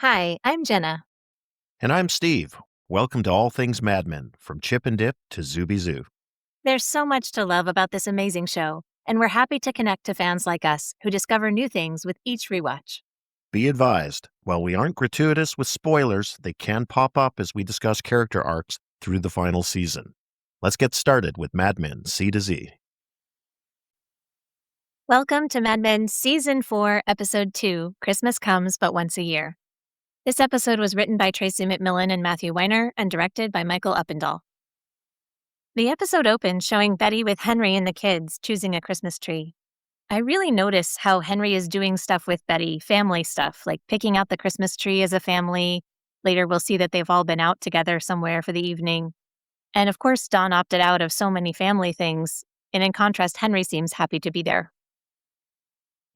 Hi, I'm Jenna. And I'm Steve. Welcome to All Things Mad Men, from Chip and Dip to Zooby Zoo. There's so much to love about this amazing show, and we're happy to connect to fans like us who discover new things with each rewatch. Be advised, while we aren't gratuitous with spoilers, they can pop up as we discuss character arcs through the final season. Let's get started with Mad Men C to Z. Welcome to Mad Men Season 4, Episode 2, Christmas Comes But Once a Year. This episode was written by Tracy McMillan and Matthew Weiner and directed by Michael Uppendahl. The episode opens showing Betty with Henry and the kids choosing a Christmas tree. I really notice how Henry is doing stuff with Betty, family stuff, like picking out the Christmas tree as a family. Later, we'll see that they've all been out together somewhere for the evening. And of course, Dawn opted out of so many family things. And in contrast, Henry seems happy to be there.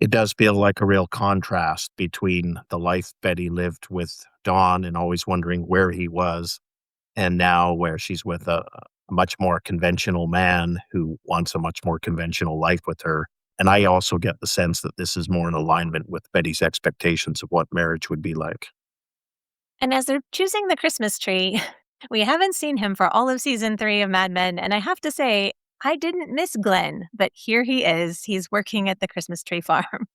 It does feel like a real contrast between the life Betty lived with Dawn and always wondering where he was, and now where she's with a much more conventional man who wants a much more conventional life with her. And I also get the sense that this is more in alignment with Betty's expectations of what marriage would be like. And as they're choosing the Christmas tree, we haven't seen him for all of Season 3 of Mad Men. And I have to say, I didn't miss Glen, but here he is. He's working at the Christmas tree farm.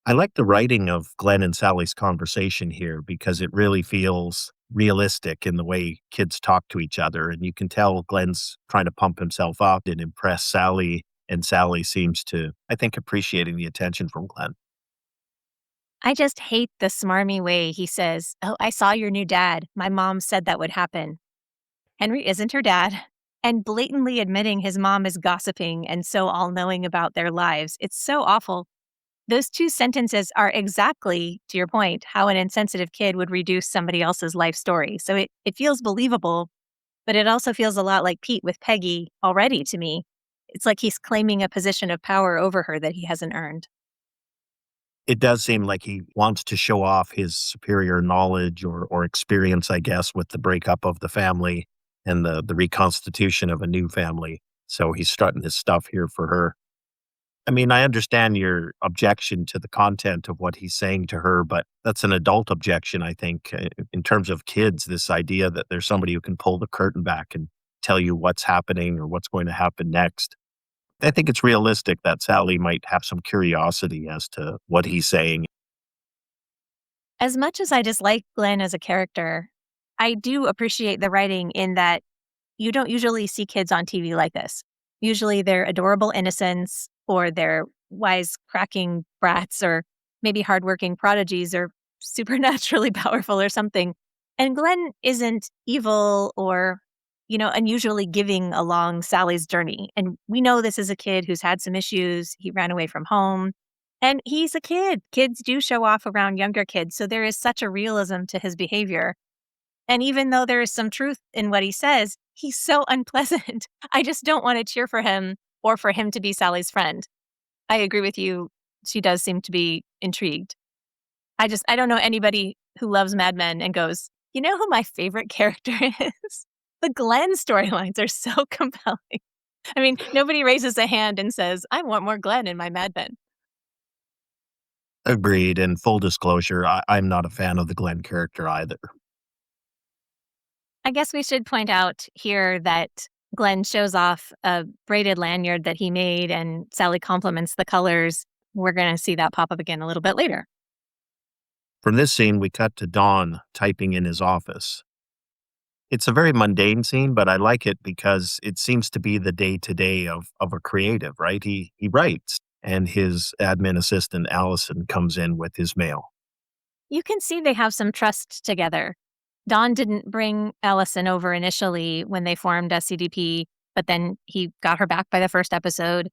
I like the writing of Glenn and Sally's conversation here because it really feels realistic in the way kids talk to each other. And you can tell Glenn's trying to pump himself up and impress Sally. And Sally seems to, I think, appreciating the attention from Glenn. I just hate the smarmy way he says, "Oh, I saw your new dad. My mom said that would happen." Henry isn't her dad. And blatantly admitting his mom is gossiping and so all-knowing about their lives. It's so awful. Those two sentences are exactly, to your point, how an insensitive kid would reduce somebody else's life story. So it feels believable, but it also feels a lot like Pete with Peggy already to me. It's like he's claiming a position of power over her that he hasn't earned. It does seem like he wants to show off his superior knowledge or experience, I guess, with the breakup of the family and the reconstitution of a new family. So he's strutting his stuff here for her. I mean, I understand your objection to the content of what he's saying to her, but that's an adult objection, I think. In terms of kids, this idea that there's somebody who can pull the curtain back and tell you what's happening or what's going to happen next. I think it's realistic that Sally might have some curiosity as to what he's saying. As much as I dislike Glenn as a character, I do appreciate the writing in that you don't usually see kids on TV like this. Usually they're adorable innocents or they're wise, cracking brats or maybe hardworking prodigies or supernaturally powerful or something. And Glenn isn't evil or, unusually giving along Sally's journey. And we know this is a kid who's had some issues. He ran away from home. And he's a kid. Kids do show off around younger kids. So there is such a realism to his behavior. And even though there is some truth in what he says, he's so unpleasant. I just don't want to cheer for him or for him to be Sally's friend. I agree with you. She does seem to be intrigued. I don't know anybody who loves Mad Men and goes, you know who my favorite character is? The Glen storylines are so compelling. I mean, nobody raises a hand and says, I want more Glen in my Mad Men. Agreed. And full disclosure, I'm not a fan of the Glenn character either. I guess we should point out here that Glen shows off a braided lanyard that he made and Sally compliments the colors. We're going to see that pop up again a little bit later. From this scene, we cut to Don typing in his office. It's a very mundane scene, but I like it because it seems to be the day-to-day of a creative, right? He writes, and his admin assistant, Allison, comes in with his mail. You can see they have some trust together. Don didn't bring Allison over initially when they formed SCDP, but then he got her back by the first episode.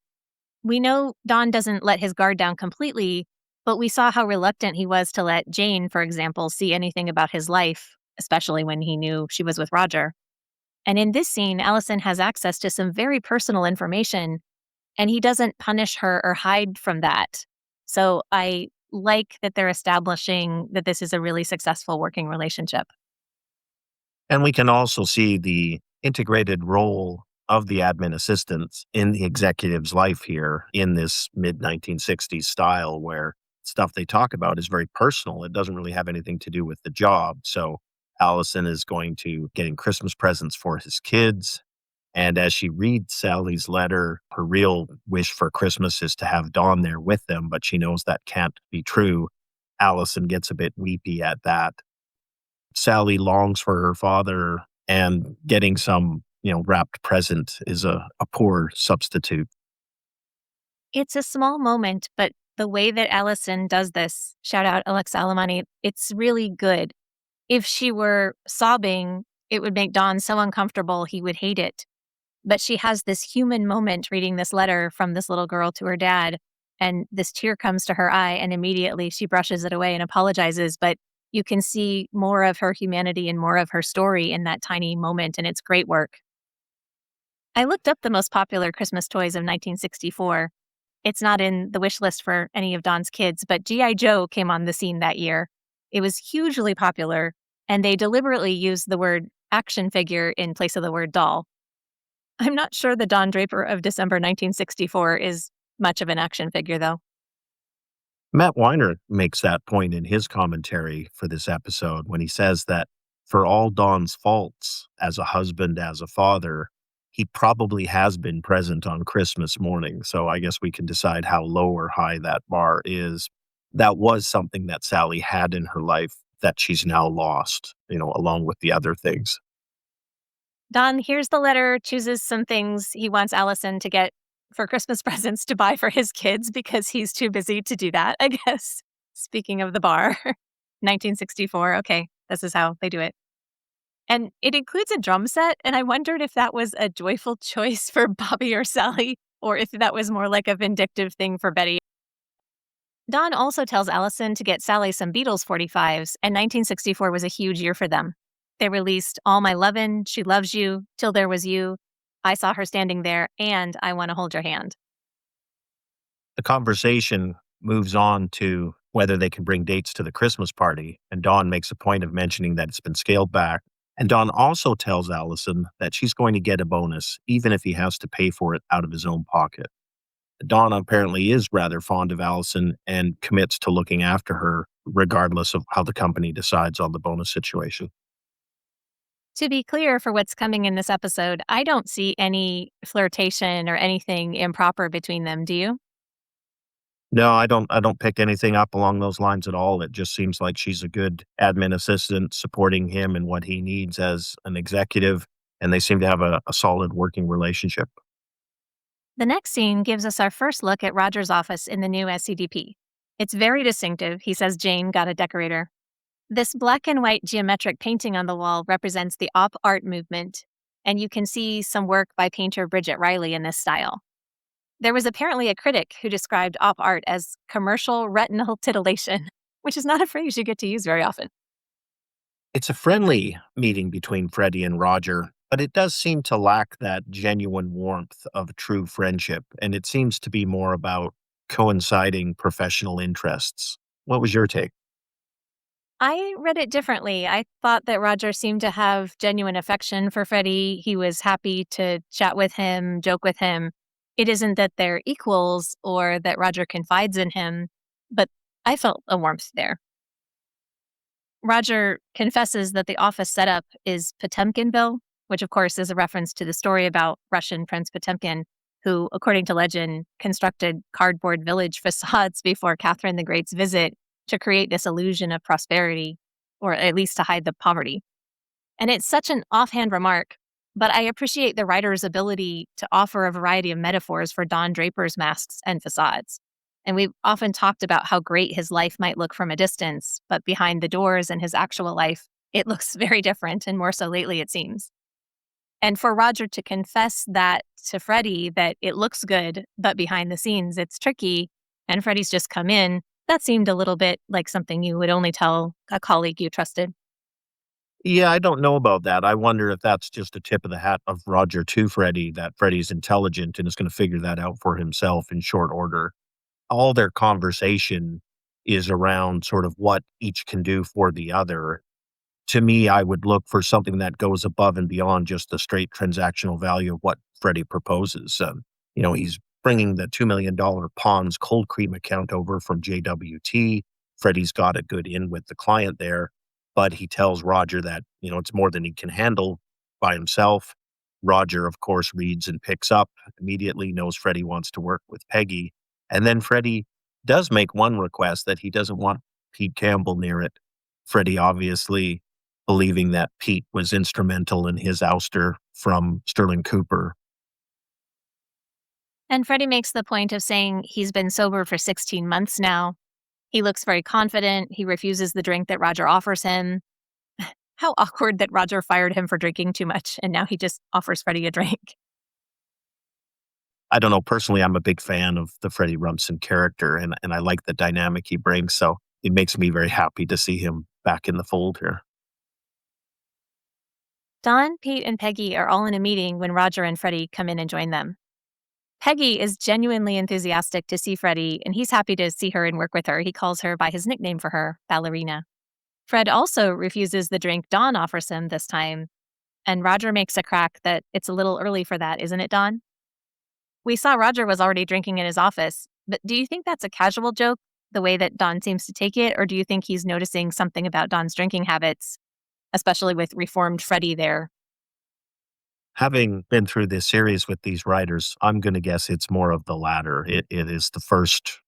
We know Don doesn't let his guard down completely, but we saw how reluctant he was to let Jane, for example, see anything about his life, especially when he knew she was with Roger. And in this scene, Allison has access to some very personal information, and he doesn't punish her or hide from that. So I like that they're establishing that this is a really successful working relationship. And we can also see the integrated role of the admin assistants in the executive's life here in this mid-1960s style where stuff they talk about is very personal. It doesn't really have anything to do with the job. So Allison is going to getting Christmas presents for his kids. And as she reads Sally's letter, her real wish for Christmas is to have Dawn there with them, but she knows that can't be true. Allison gets a bit weepy at that. Sally longs for her father, and getting some, wrapped present is a poor substitute. It's a small moment, but the way that Allison does this, shout out Alexa Alamani, it's really good. If she were sobbing, it would make Don so uncomfortable he would hate it. But she has this human moment reading this letter from this little girl to her dad, and this tear comes to her eye, and immediately she brushes it away and apologizes. But you can see more of her humanity and more of her story in that tiny moment, and it's great work. I looked up the most popular Christmas toys of 1964. It's not in the wish list for any of Don's kids, but G.I. Joe came on the scene that year. It was hugely popular, and they deliberately used the word action figure in place of the word doll. I'm not sure the Don Draper of December 1964 is much of an action figure, though. Matt Weiner makes that point in his commentary for this episode when he says that for all Don's faults as a husband, as a father, he probably has been present on Christmas morning. So I guess we can decide how low or high that bar is. That was something that Sally had in her life that she's now lost, along with the other things. Don hears the letter, chooses some things he wants Allison to get for Christmas presents to buy for his kids because he's too busy to do that, I guess. Speaking of the bar, 1964. Okay, this is how they do it. And it includes a drum set, and I wondered if that was a joyful choice for Bobby or Sally, or if that was more like a vindictive thing for Betty. Don also tells Allison to get Sally some Beatles 45s, and 1964 was a huge year for them. They released All My Lovin', She Loves You, Till There Was You, I Saw Her Standing There, and I Want to Hold Your Hand. The conversation moves on to whether they can bring dates to the Christmas party, and Dawn makes a point of mentioning that it's been scaled back. And Dawn also tells Allison that she's going to get a bonus, even if he has to pay for it out of his own pocket. Dawn apparently is rather fond of Allison and commits to looking after her, regardless of how the company decides on the bonus situation. To be clear for what's coming in this episode, I don't see any flirtation or anything improper between them, do you? No, I don't pick anything up along those lines at all. It just seems like she's a good admin assistant supporting him in what he needs as an executive, and they seem to have a solid working relationship. The next scene gives us our first look at Roger's office in the new SCDP. It's very distinctive. He says Jane got a decorator. This black and white geometric painting on the wall represents the op art movement, and you can see some work by painter Bridget Riley in this style. There was apparently a critic who described op art as commercial retinal titillation, which is not a phrase you get to use very often. It's a friendly meeting between Freddie and Roger, but it does seem to lack that genuine warmth of true friendship, and it seems to be more about coinciding professional interests. What was your take? I read it differently. I thought that Roger seemed to have genuine affection for Freddie. He was happy to chat with him, joke with him. It isn't that they're equals or that Roger confides in him, but I felt a warmth there. Roger confesses that the office setup is Potemkinville, which of course is a reference to the story about Russian Prince Potemkin, who, according to legend, constructed cardboard village facades before Catherine the Great's visit to create this illusion of prosperity, or at least to hide the poverty. And it's such an offhand remark, but I appreciate the writer's ability to offer a variety of metaphors for Don Draper's masks and facades. And we've often talked about how great his life might look from a distance, but behind the doors in his actual life, it looks very different, and more so lately, it seems. And for Roger to confess that to Freddie, that it looks good, but behind the scenes, it's tricky, and Freddie's just come in, that seemed a little bit like something you would only tell a colleague you trusted. Yeah, I don't know about that. I wonder if that's just a tip of the hat of Roger to Freddie, that Freddie's intelligent and is going to figure that out for himself in short order. All their conversation is around sort of what each can do for the other. To me, I would look for something that goes above and beyond just the straight transactional value of what Freddie proposes. He's bringing the $2 million Pond's cold cream account over from JWT. Freddy's got a good in with the client there, but he tells Roger that, it's more than he can handle by himself. Roger, of course, reads and picks up immediately, knows Freddy wants to work with Peggy. And then Freddy does make one request that he doesn't want Pete Campbell near it. Freddy obviously believing that Pete was instrumental in his ouster from Sterling Cooper. And Freddy makes the point of saying he's been sober for 16 months now. He looks very confident. He refuses the drink that Roger offers him. How awkward that Roger fired him for drinking too much, and now he just offers Freddy a drink. I don't know. Personally, I'm a big fan of the Freddie Rumsen character, and I like the dynamic he brings. So it makes me very happy to see him back in the fold here. Don, Pete, and Peggy are all in a meeting when Roger and Freddy come in and join them. Peggy is genuinely enthusiastic to see Freddy, and he's happy to see her and work with her. He calls her by his nickname for her, Ballerina. Fred also refuses the drink Don offers him this time, and Roger makes a crack that it's a little early for that, isn't it, Don? We saw Roger was already drinking in his office, but do you think that's a casual joke, the way that Don seems to take it, or do you think he's noticing something about Don's drinking habits, especially with reformed Freddy there? Having been through this series with these writers, I'm going to guess it's more of the latter. It is the first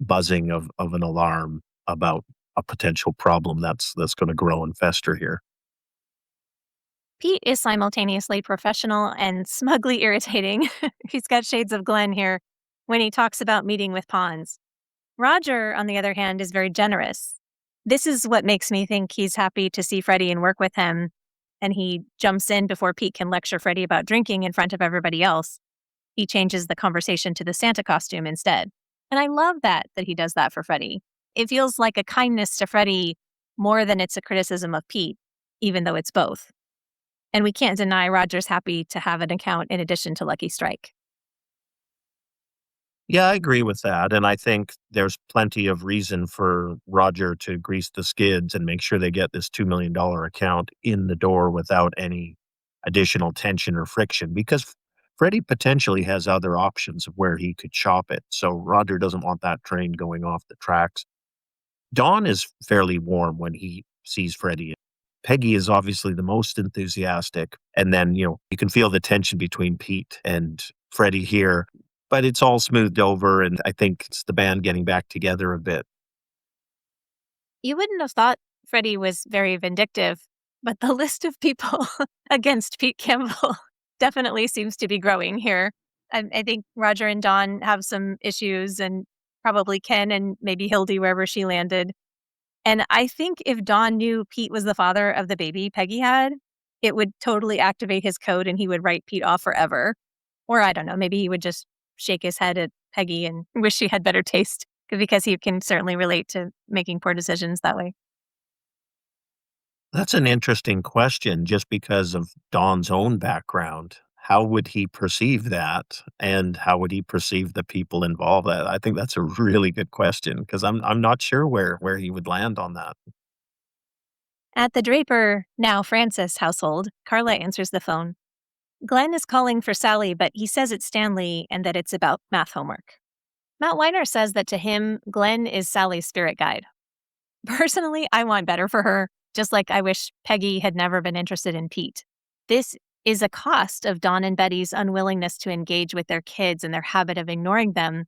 buzzing of an alarm about a potential problem that's going to grow and fester here. Pete is simultaneously professional and smugly irritating. He's got shades of Glen here when he talks about meeting with pawns. Roger, on the other hand, is very generous. This is what makes me think he's happy to see Freddy and work with him, and he jumps in before Pete can lecture Freddy about drinking in front of everybody else. He changes the conversation to the Santa costume instead. And I love that he does that for Freddy. It feels like a kindness to Freddy more than it's a criticism of Pete, even though it's both. And we can't deny Roger's happy to have an account in addition to Lucky Strike. Yeah, I agree with that. And I think there's plenty of reason for Roger to grease the skids and make sure they get this $2 million account in the door without any additional tension or friction, because Freddie potentially has other options of where he could shop it. So Roger doesn't want that train going off the tracks. Don is fairly warm when he sees Freddie. Peggy is obviously the most enthusiastic. And then, you can feel the tension between Pete and Freddie here, but it's all smoothed over. And I think it's the band getting back together a bit. You wouldn't have thought Freddie was very vindictive, but the list of people against Pete Campbell definitely seems to be growing here. I think Roger and Don have some issues, and probably Ken and maybe Hildy wherever she landed. And I think if Don knew Pete was the father of the baby Peggy had, it would totally activate his code and he would write Pete off forever. Or I don't know, maybe he would just shake his head at Peggy and wish she had better taste, because he can certainly relate to making poor decisions that way. That's an interesting question just because of Don's own background. How would he perceive that? And how would he perceive the people involved? I think that's a really good question because I'm not sure where he would land on that. At the Draper, now Francis household, Carla answers the phone. Glen is calling for Sally, but he says it's Stanley and that it's about math homework. Matt Weiner says that to him, Glen is Sally's spirit guide. Personally, I want better for her, just like I wish Peggy had never been interested in Pete. This is a cost of Don and Betty's unwillingness to engage with their kids and their habit of ignoring them.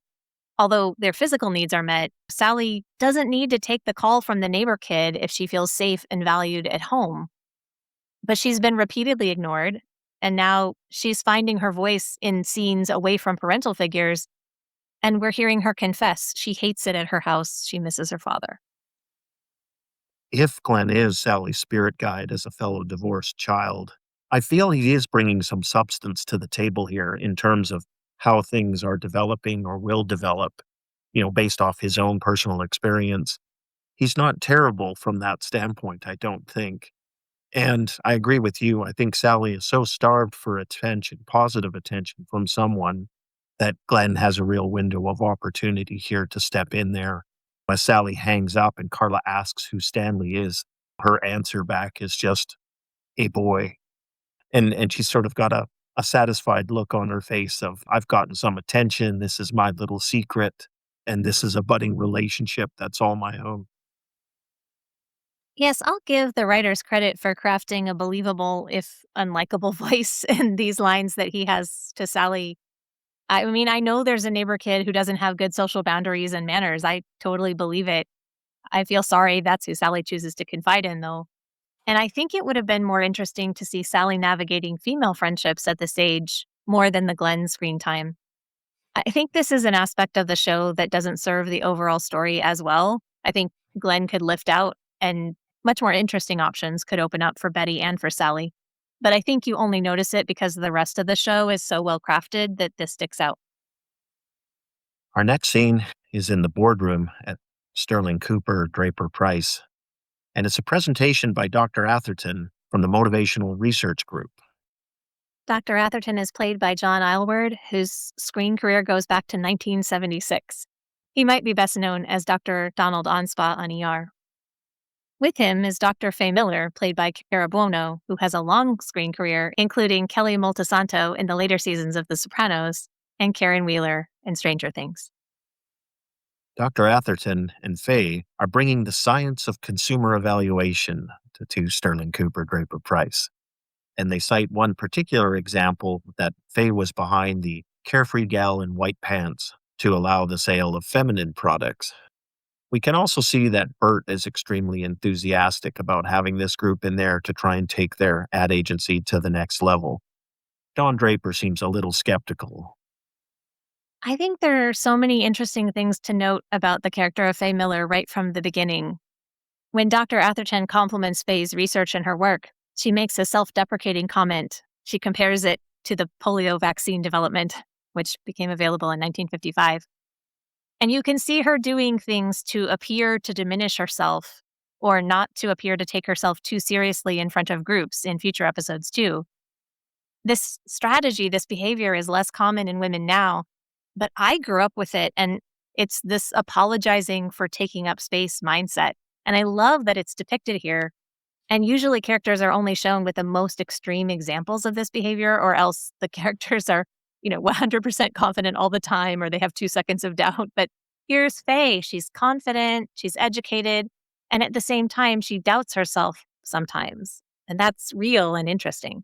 Although their physical needs are met, Sally doesn't need to take the call from the neighbor kid if she feels safe and valued at home. But she's been repeatedly ignored, and now she's finding her voice in scenes away from parental figures, and we're hearing her confess she hates it at her house. She misses her father. If Glen is Sally's spirit guide as a fellow divorced child, I feel he is bringing some substance to the table here in terms of how things are developing or will develop, based off his own personal experience. He's not terrible from that standpoint, I don't think. And I agree with you. I think Sally is so starved for attention, positive attention from someone, that Glen has a real window of opportunity here to step in there. As Sally hangs up and Carla asks who Stanley is, her answer back is just a boy. And she's sort of got a a satisfied look on her face of, I've gotten some attention. This is my little secret. And this is a budding relationship that's all my own. Yes, I'll give the writers credit for crafting a believable, if unlikable, voice in these lines that he has to Sally. I mean, I know there's a neighbor kid who doesn't have good social boundaries and manners. I totally believe it. I feel sorry that's who Sally chooses to confide in, though. And I think it would have been more interesting to see Sally navigating female friendships at this age more than the Glen screen time. I think this is an aspect of the show that doesn't serve the overall story as well. I think Glenn could lift out, and much more interesting options could open up for Betty and for Sally. But I think you only notice it because the rest of the show is so well crafted that this sticks out. Our next scene is in the boardroom at Sterling Cooper Draper Price, and it's a presentation by Dr. Atherton from the Motivational Research Group. Dr. Atherton is played by John Aylward, whose screen career goes back to 1976. He might be best known as Dr. Donald Onspa on ER. With him is Dr. Faye Miller, played by Cara Buono, who has a long screen career, including Kelly Moltisanto in the later seasons of The Sopranos and Karen Wheeler in Stranger Things. Dr. Atherton and Faye are bringing the science of consumer evaluation to Sterling Cooper Draper Price. And they cite one particular example that Faye was behind the Carefree Gal in white pants to allow the sale of feminine products. We can also see that Bert is extremely enthusiastic about having this group in there to try and take their ad agency to the next level. Don Draper seems a little skeptical. I think there are so many interesting things to note about the character of Faye Miller right from the beginning. When Dr. Atherton compliments Faye's research and her work, she makes a self-deprecating comment. She compares it to the polio vaccine development, which became available in 1955. And you can see her doing things to appear to diminish herself or not to appear to take herself too seriously in front of groups in future episodes too. This strategy, this behavior is less common in women now, but I grew up with it, and it's this apologizing for taking up space mindset. And I love that it's depicted here. And usually characters are only shown with the most extreme examples of this behavior, or else the characters are, 100% confident all the time, or they have 2 seconds of doubt. But here's Faye. She's confident, she's educated, and at the same time, she doubts herself sometimes. And that's real and interesting.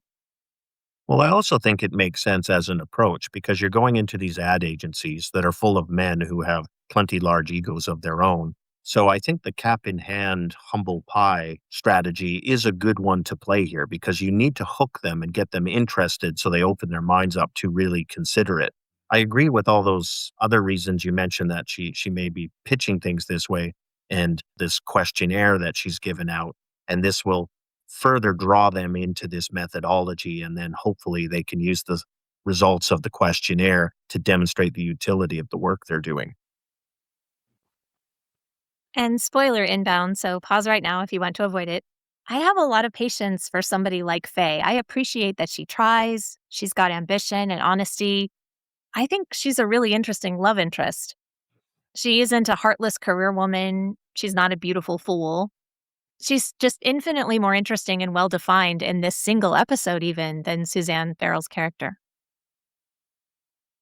Well, I also think it makes sense as an approach because you're going into these ad agencies that are full of men who have plenty large egos of their own. So I think the cap in hand, humble pie strategy is a good one to play here because you need to hook them and get them interested so they open their minds up to really consider it. I agree with all those other reasons you mentioned that she may be pitching things this way and this questionnaire that she's given out. And this will further draw them into this methodology. And then hopefully they can use the results of the questionnaire to demonstrate the utility of the work they're doing. And spoiler inbound, so pause right now if you want to avoid it. I have a lot of patience for somebody like Faye. I appreciate that she tries, she's got ambition and honesty. I think she's a really interesting love interest. She isn't a heartless career woman. She's not a beautiful fool. She's just infinitely more interesting and well defined in this single episode, even than Suzanne Farrell's character.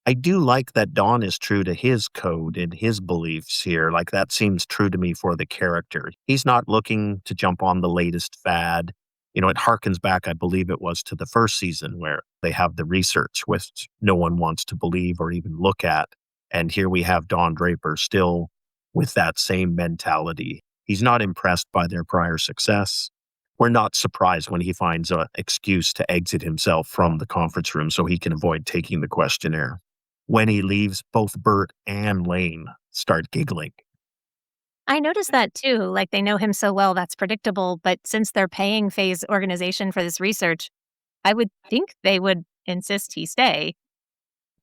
I do like that Don is true to his code and his beliefs here. Like that seems true to me for the character. He's not looking to jump on the latest fad. It harkens back, I believe it was to the first season where they have the research which no one wants to believe or even look at. And here we have Don Draper still with that same mentality. He's not impressed by their prior success. We're not surprised when he finds an excuse to exit himself from the conference room so he can avoid taking the questionnaire. When he leaves, both Bert and Lane start giggling. I noticed that too. Like they know him so well, that's predictable. But since they're paying Faye's organization for this research, I would think they would insist he stay.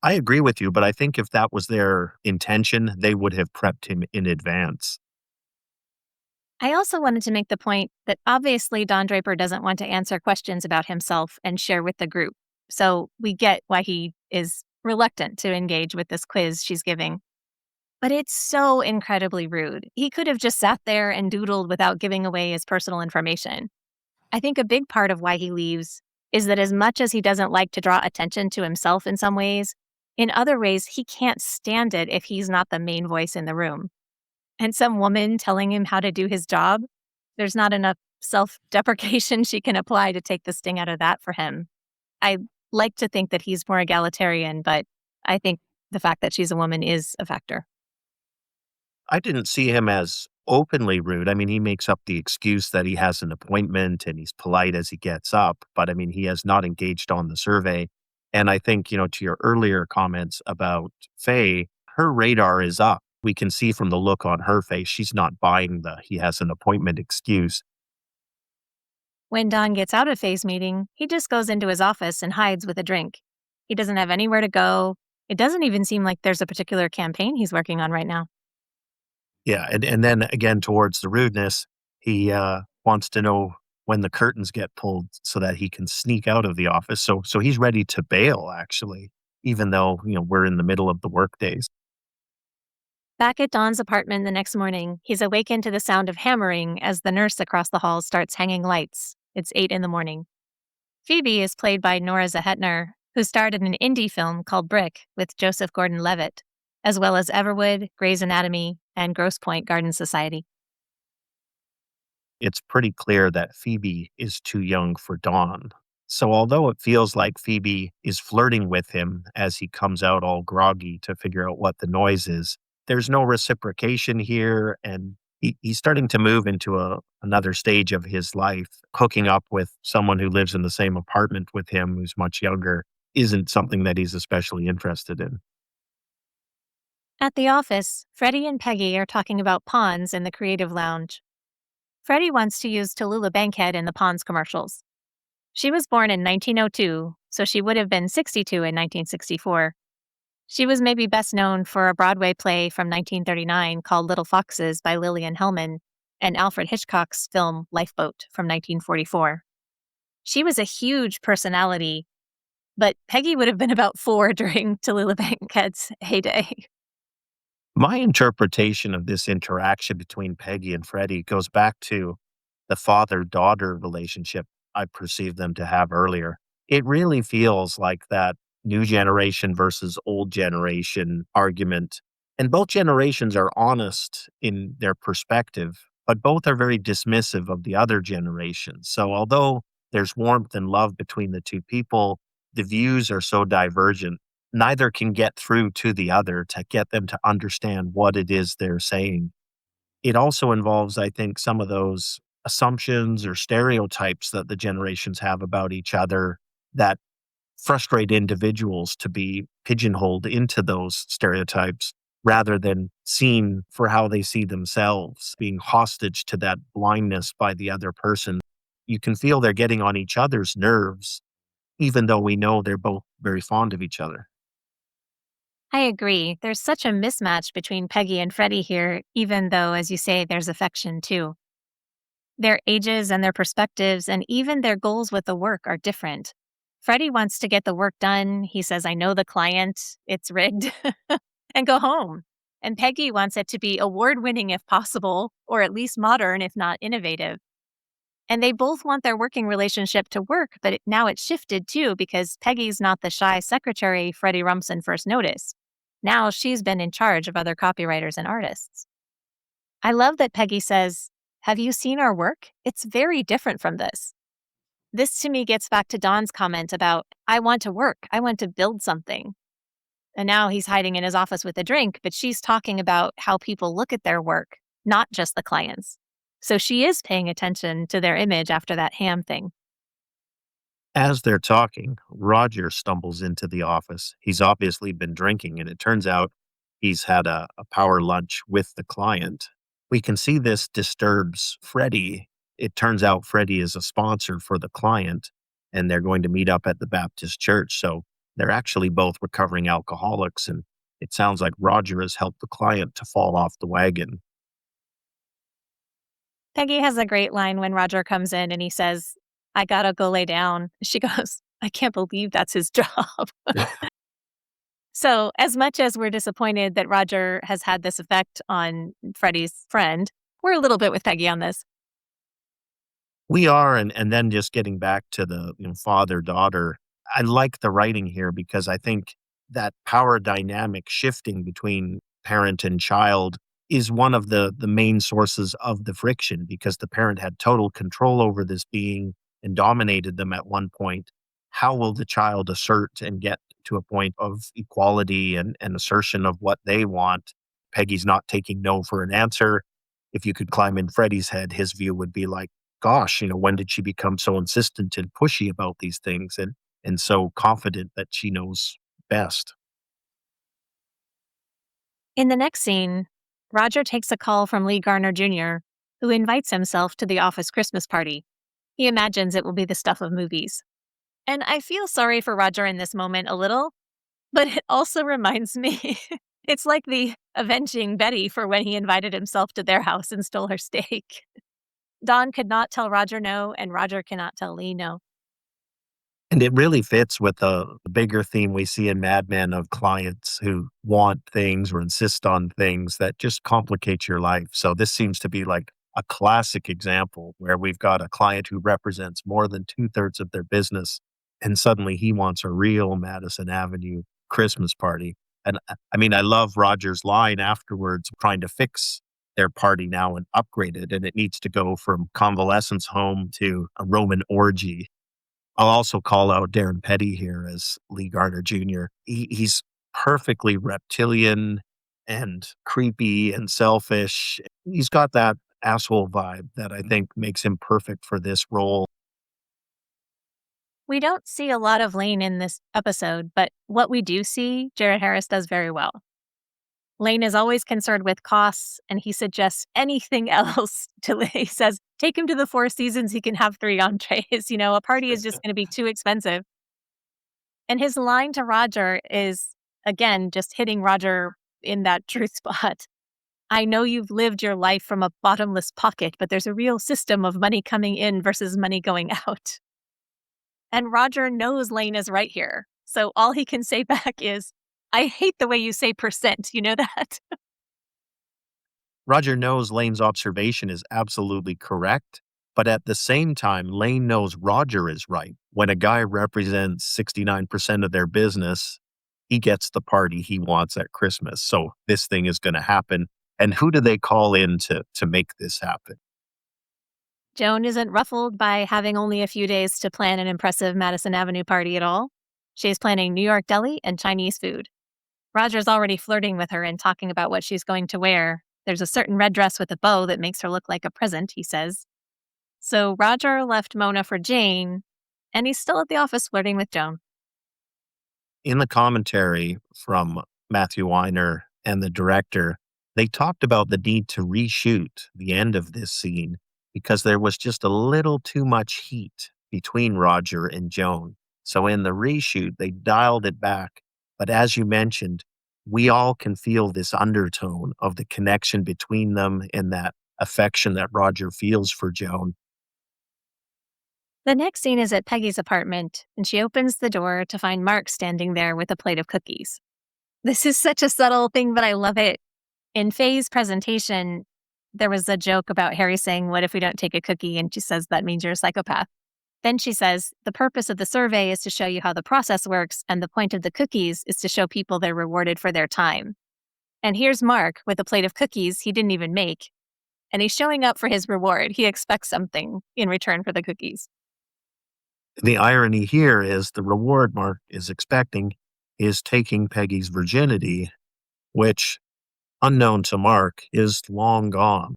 I agree with you, but I think if that was their intention, they would have prepped him in advance. I also wanted to make the point that obviously Don Draper doesn't want to answer questions about himself and share with the group. So we get why he is reluctant to engage with this quiz she's giving. But it's so incredibly rude. He could have just sat there and doodled without giving away his personal information. I think a big part of why he leaves is that as much as he doesn't like to draw attention to himself in some ways, in other ways, he can't stand it if he's not the main voice in the room. And some woman telling him how to do his job, there's not enough self deprecation she can apply to take the sting out of that for him. I like to think that he's more egalitarian, but I think the fact that she's a woman is a factor. I didn't see him as openly rude. I mean, he makes up the excuse that he has an appointment and he's polite as he gets up, but I mean, he has not engaged on the survey. And I think, to your earlier comments about Faye, her radar is up. We can see from the look on her face, she's not buying the he has an appointment excuse. When Don gets out of Faye's meeting, he just goes into his office and hides with a drink. He doesn't have anywhere to go. It doesn't even seem like there's a particular campaign he's working on right now. Yeah. And then again, towards the rudeness, he wants to know when the curtains get pulled so that he can sneak out of the office. So he's ready to bail, actually, even though, we're in the middle of the work days. Back at Don's apartment the next morning, he's awakened to the sound of hammering as the nurse across the hall starts hanging lights. It's 8 in the morning. Phoebe is played by Nora Zehetner, who starred in an indie film called Brick with Joseph Gordon-Levitt, as well as Everwood, Grey's Anatomy, and Grosse Pointe Garden Society. It's pretty clear that Phoebe is too young for Dawn. So although it feels like Phoebe is flirting with him as he comes out all groggy to figure out what the noise is, there's no reciprocation here. And he's starting to move into another stage of his life. Hooking up with someone who lives in the same apartment with him who's much younger isn't something that he's especially interested in. At the office, Freddy and Peggy are talking about ponds in the creative lounge. Freddy wants to use Tallulah Bankhead in the Ponds commercials. She was born in 1902, so she would have been 62 in 1964. She was maybe best known for a Broadway play from 1939 called Little Foxes by Lillian Hellman and Alfred Hitchcock's film Lifeboat from 1944. She was a huge personality, but Peggy would have been about 4 during Tallulah Bankhead's heyday. My interpretation of this interaction between Peggy and Freddie goes back to the father-daughter relationship I perceived them to have earlier. It really feels like that new generation versus old generation argument. And both generations are honest in their perspective, but both are very dismissive of the other generation. So although there's warmth and love between the two people, the views are so divergent. Neither can get through to the other to get them to understand what it is they're saying. It also involves, I think, some of those assumptions or stereotypes that the generations have about each other that frustrate individuals to be pigeonholed into those stereotypes rather than seen for how they see themselves, being hostage to that blindness by the other person. You can feel they're getting on each other's nerves, even though we know they're both very fond of each other. I agree. There's such a mismatch between Peggy and Freddie here, even though, as you say, there's affection too. Their ages and their perspectives and even their goals with the work are different. Freddie wants to get the work done. He says, I know the client, it's rigged, and go home. And Peggy wants it to be award winning if possible, or at least modern if not innovative. And they both want their working relationship to work, but now it's shifted too because Peggy's not the shy secretary Freddie Rumsen first noticed. Now she's been in charge of other copywriters and artists. I love that Peggy says, have you seen our work? It's very different from this. This to me gets back to Don's comment about, I want to work. I want to build something. And now he's hiding in his office with a drink, but she's talking about how people look at their work, not just the clients. So she is paying attention to their image after that ham thing. As they're talking, Roger stumbles into the office. He's obviously been drinking, and it turns out he's had a power lunch with the client. We can see this disturbs Freddie. It turns out Freddie is a sponsor for the client, and they're going to meet up at the Baptist church. So they're actually both recovering alcoholics, and it sounds like Roger has helped the client to fall off the wagon. Peggy has a great line when Roger comes in and he says, I gotta go lay down. She goes, I can't believe that's his job. So, as much as we're disappointed that Roger has had this effect on Freddie's friend, we're a little bit with Peggy on this. We are, and then just getting back to the, father-daughter, I like the writing here because I think that power dynamic shifting between parent and child is one of the main sources of the friction because the parent had total control over this being and dominated them at one point. How will the child assert and get to a point of equality and assertion of what they want? Peggy's not taking no for an answer. If you could climb in Freddy's head, his view would be like, gosh, when did she become so insistent and pushy about these things and so confident that she knows best? In the next scene, Roger takes a call from Lee Garner Jr., who invites himself to the office Christmas party. He imagines it will be the stuff of movies. And I feel sorry for Roger in this moment a little, but it also reminds me it's like the avenging Betty for when he invited himself to their house and stole her steak. Don could not tell Roger no, and Roger cannot tell Lee no. And it really fits with the bigger theme we see in Mad Men of clients who want things or insist on things that just complicate your life. So this seems to be like a classic example where we've got a client who represents more than two-thirds of their business, and suddenly he wants a real Madison Avenue Christmas party. And I mean, I love Roger's line afterwards, trying to fix their party now and upgrade it, and it needs to go from convalescence home to a Roman orgy. I'll also call out Darren Petty here as Lee Garner Jr. He's perfectly reptilian and creepy and selfish. He's got that asshole vibe that I think makes him perfect for this role. We don't see a lot of Lane in this episode, but what we do see, Jared Harris does very well. Lane is always concerned with costs, and he suggests anything else he says, take him to the Four Seasons, he can have 3 entrees. A party is just going to be too expensive. And his line to Roger is, again, just hitting Roger in that truth spot. I know you've lived your life from a bottomless pocket, but there's a real system of money coming in versus money going out. And Roger knows Lane is right here. So all he can say back is, I hate the way you say percent. You know that? Roger knows Lane's observation is absolutely correct, but at the same time, Lane knows Roger is right. When a guy represents 69% of their business, he gets the party he wants at Christmas. So this thing is going to happen. And who do they call in to make this happen? Joan isn't ruffled by having only a few days to plan an impressive Madison Avenue party at all. She's planning New York deli and Chinese food. Roger's already flirting with her and talking about what she's going to wear. There's a certain red dress with a bow that makes her look like a present, he says. So Roger left Mona for Jane, and he's still at the office flirting with Joan. In the commentary from Matthew Weiner and the director, they talked about the need to reshoot the end of this scene because there was just a little too much heat between Roger and Joan. So in the reshoot, they dialed it back. But as you mentioned, we all can feel this undertone of the connection between them and that affection that Roger feels for Joan. The next scene is at Peggy's apartment, and she opens the door to find Mark standing there with a plate of cookies. This is such a subtle thing, but I love it. In Faye's presentation, there was a joke about Harry saying, what if we don't take a cookie? And she says, that means you're a psychopath. Then she says, the purpose of the survey is to show you how the process works, and the point of the cookies is to show people they're rewarded for their time. And here's Mark with a plate of cookies he didn't even make, and he's showing up for his reward. He expects something in return for the cookies. The irony here is the reward Mark is expecting is taking Peggy's virginity, which, unknown to Mark, is long gone.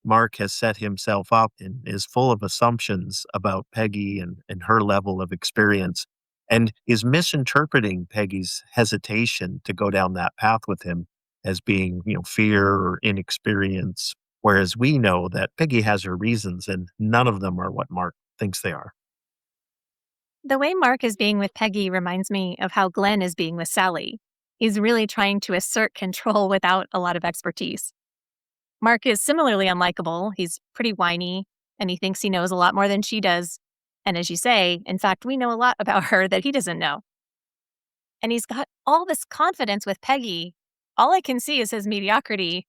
Mark has set himself up and is full of assumptions about Peggy and her level of experience and is misinterpreting Peggy's hesitation to go down that path with him as being, fear or inexperience. Whereas we know that Peggy has her reasons and none of them are what Mark thinks they are. The way Mark is being with Peggy reminds me of how Glen is being with Sally. He's really trying to assert control without a lot of expertise. Mark is similarly unlikable. He's pretty whiny, and he thinks he knows a lot more than she does. And as you say, in fact, we know a lot about her that he doesn't know. And he's got all this confidence with Peggy. All I can see is his mediocrity.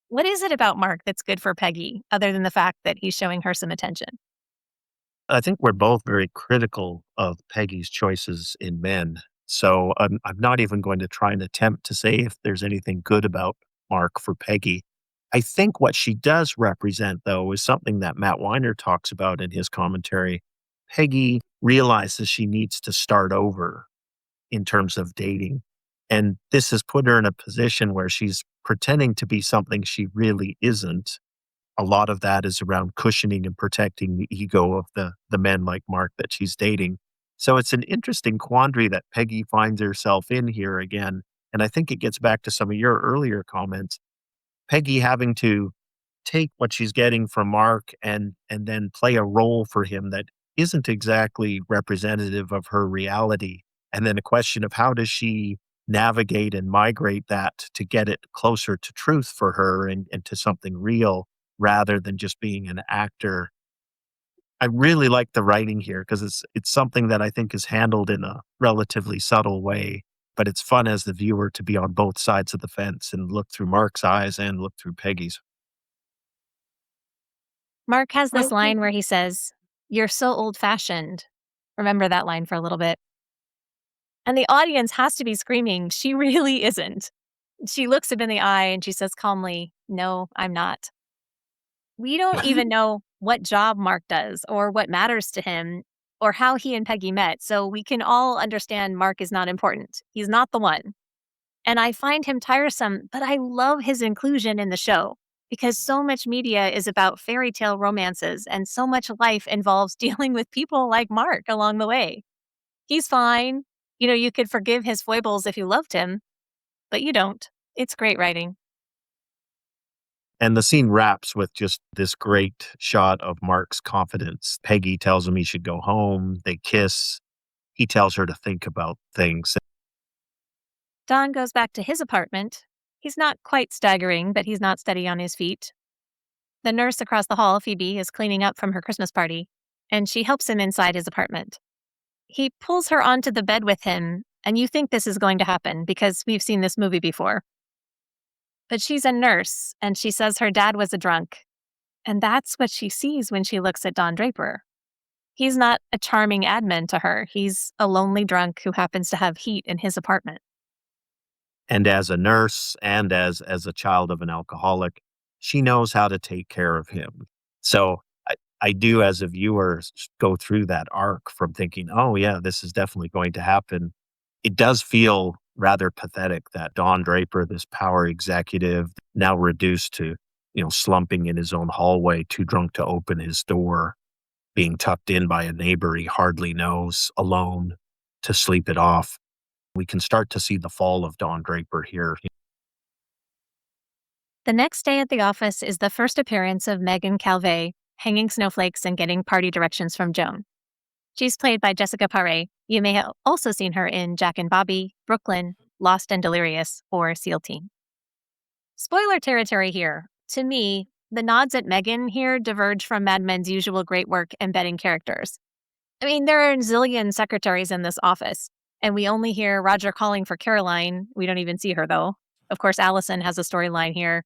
What is it about Mark that's good for Peggy, other than the fact that he's showing her some attention? I think we're both very critical of Peggy's choices in men. So I'm not even going to try and attempt to say if there's anything good about Mark for Peggy. I think what she does represent, though, is something that Matt Weiner talks about in his commentary. Peggy realizes she needs to start over in terms of dating. And this has put her in a position where she's pretending to be something she really isn't. A lot of that is around cushioning and protecting the ego of the men like Mark that she's dating. So it's an interesting quandary that Peggy finds herself in here again. And I think it gets back to some of your earlier comments. Peggy having to take what she's getting from Mark and then play a role for him that isn't exactly representative of her reality. And then a question of how does she navigate and migrate that to get it closer to truth for her and to something real rather than just being an actor. I really like the writing here because it's something that I think is handled in a relatively subtle way, but it's fun as the viewer to be on both sides of the fence and look through Mark's eyes and look through Peggy's. Mark has this line where he says, "You're so old fashioned." Remember that line for a little bit. And the audience has to be screaming, "She really isn't." She looks him in the eye and she says calmly, "No, I'm not." We don't even know what job Mark does or what matters to him or how he and Peggy met. So we can all understand Mark is not important. He's not the one. And I find him tiresome, but I love his inclusion in the show because so much media is about fairy tale romances and so much life involves dealing with people like Mark along the way. He's fine. You could forgive his foibles if you loved him, but you don't. It's great writing. And the scene wraps with just this great shot of Mark's confidence. Peggy tells him he should go home. They kiss. He tells her to think about things. Don goes back to his apartment. He's not quite staggering, but he's not steady on his feet. The nurse across the hall, Phoebe, is cleaning up from her Christmas party, and she helps him inside his apartment. He pulls her onto the bed with him, and you think this is going to happen because we've seen this movie before. But she's a nurse, and she says her dad was a drunk. And that's what she sees when she looks at Don Draper. He's not a charming admin to her. He's a lonely drunk who happens to have heat in his apartment. And as a nurse and as a child of an alcoholic, she knows how to take care of him. So I do, as a viewer, go through that arc from thinking, oh, yeah, this is definitely going to happen. It does feel rather pathetic that Don Draper, this power executive, now reduced to, slumping in his own hallway, too drunk to open his door, being tucked in by a neighbor he hardly knows, alone to sleep it off. We can start to see the fall of Don Draper here. The next day at the office is the first appearance of Megan Calvé, hanging snowflakes and getting party directions from Joan. She's played by Jessica Paré. You may have also seen her in Jack and Bobby, Brooklyn, Lost and Delirious, or SEAL Team. Spoiler territory here. To me, the nods at Megan here diverge from Mad Men's usual great work embedding characters. I mean, there are a zillion secretaries in this office, and we only hear Roger calling for Caroline. We don't even see her, though. Of course, Allison has a storyline here.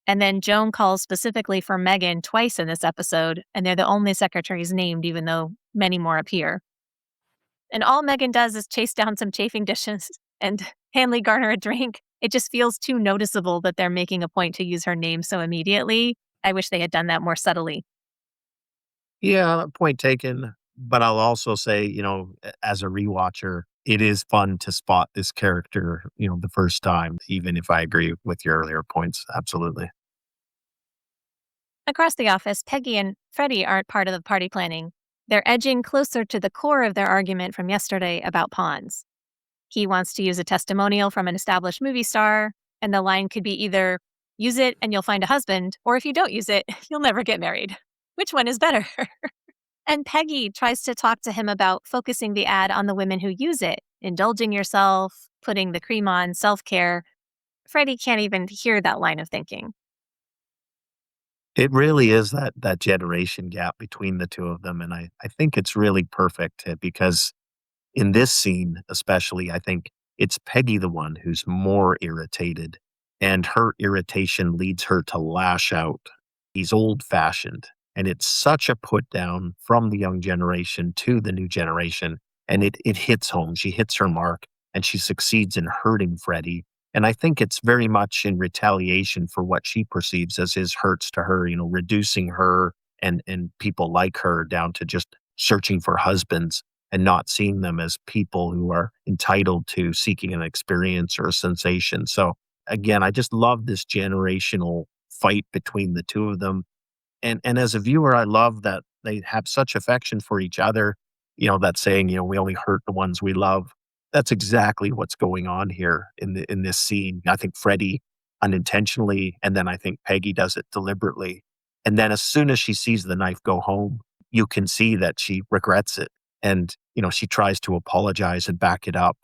And then Joan calls specifically for Megan twice in this episode, and they're the only secretaries named, even though many more appear. And all Megan does is chase down some chafing dishes and Hanley garner a drink. It just feels too noticeable that they're making a point to use her name so immediately. I wish they had done that more subtly. Yeah, point taken. But I'll also say, as a rewatcher, it is fun to spot this character, the first time, even if I agree with your earlier points. Absolutely. Across the office, Peggy and Freddy aren't part of the party planning. They're edging closer to the core of their argument from yesterday about pawns. He wants to use a testimonial from an established movie star, and the line could be either, use it and you'll find a husband, or if you don't use it, you'll never get married. Which one is better? And Peggy tries to talk to him about focusing the ad on the women who use it, indulging yourself, putting the cream on, self-care. Freddy can't even hear that line of thinking. It really is that generation gap between the two of them. And I think it's really perfect because in this scene, especially, I think it's Peggy the one who's more irritated and her irritation leads her to lash out. He's old fashioned. And it's such a put down from the young generation to the new generation. And it hits home. She hits her mark and she succeeds in hurting Freddy. And I think it's very much in retaliation for what she perceives as his hurts to her, reducing her and people like her down to just searching for husbands and not seeing them as people who are entitled to seeking an experience or a sensation. So again, I just love this generational fight between the two of them. And as a viewer, I love that they have such affection for each other. That saying, we only hurt the ones we love. That's exactly what's going on here in this scene. I think Freddie unintentionally, and then I think Peggy does it deliberately. And then as soon as she sees the knife go home, you can see that she regrets it. And, she tries to apologize and back it up.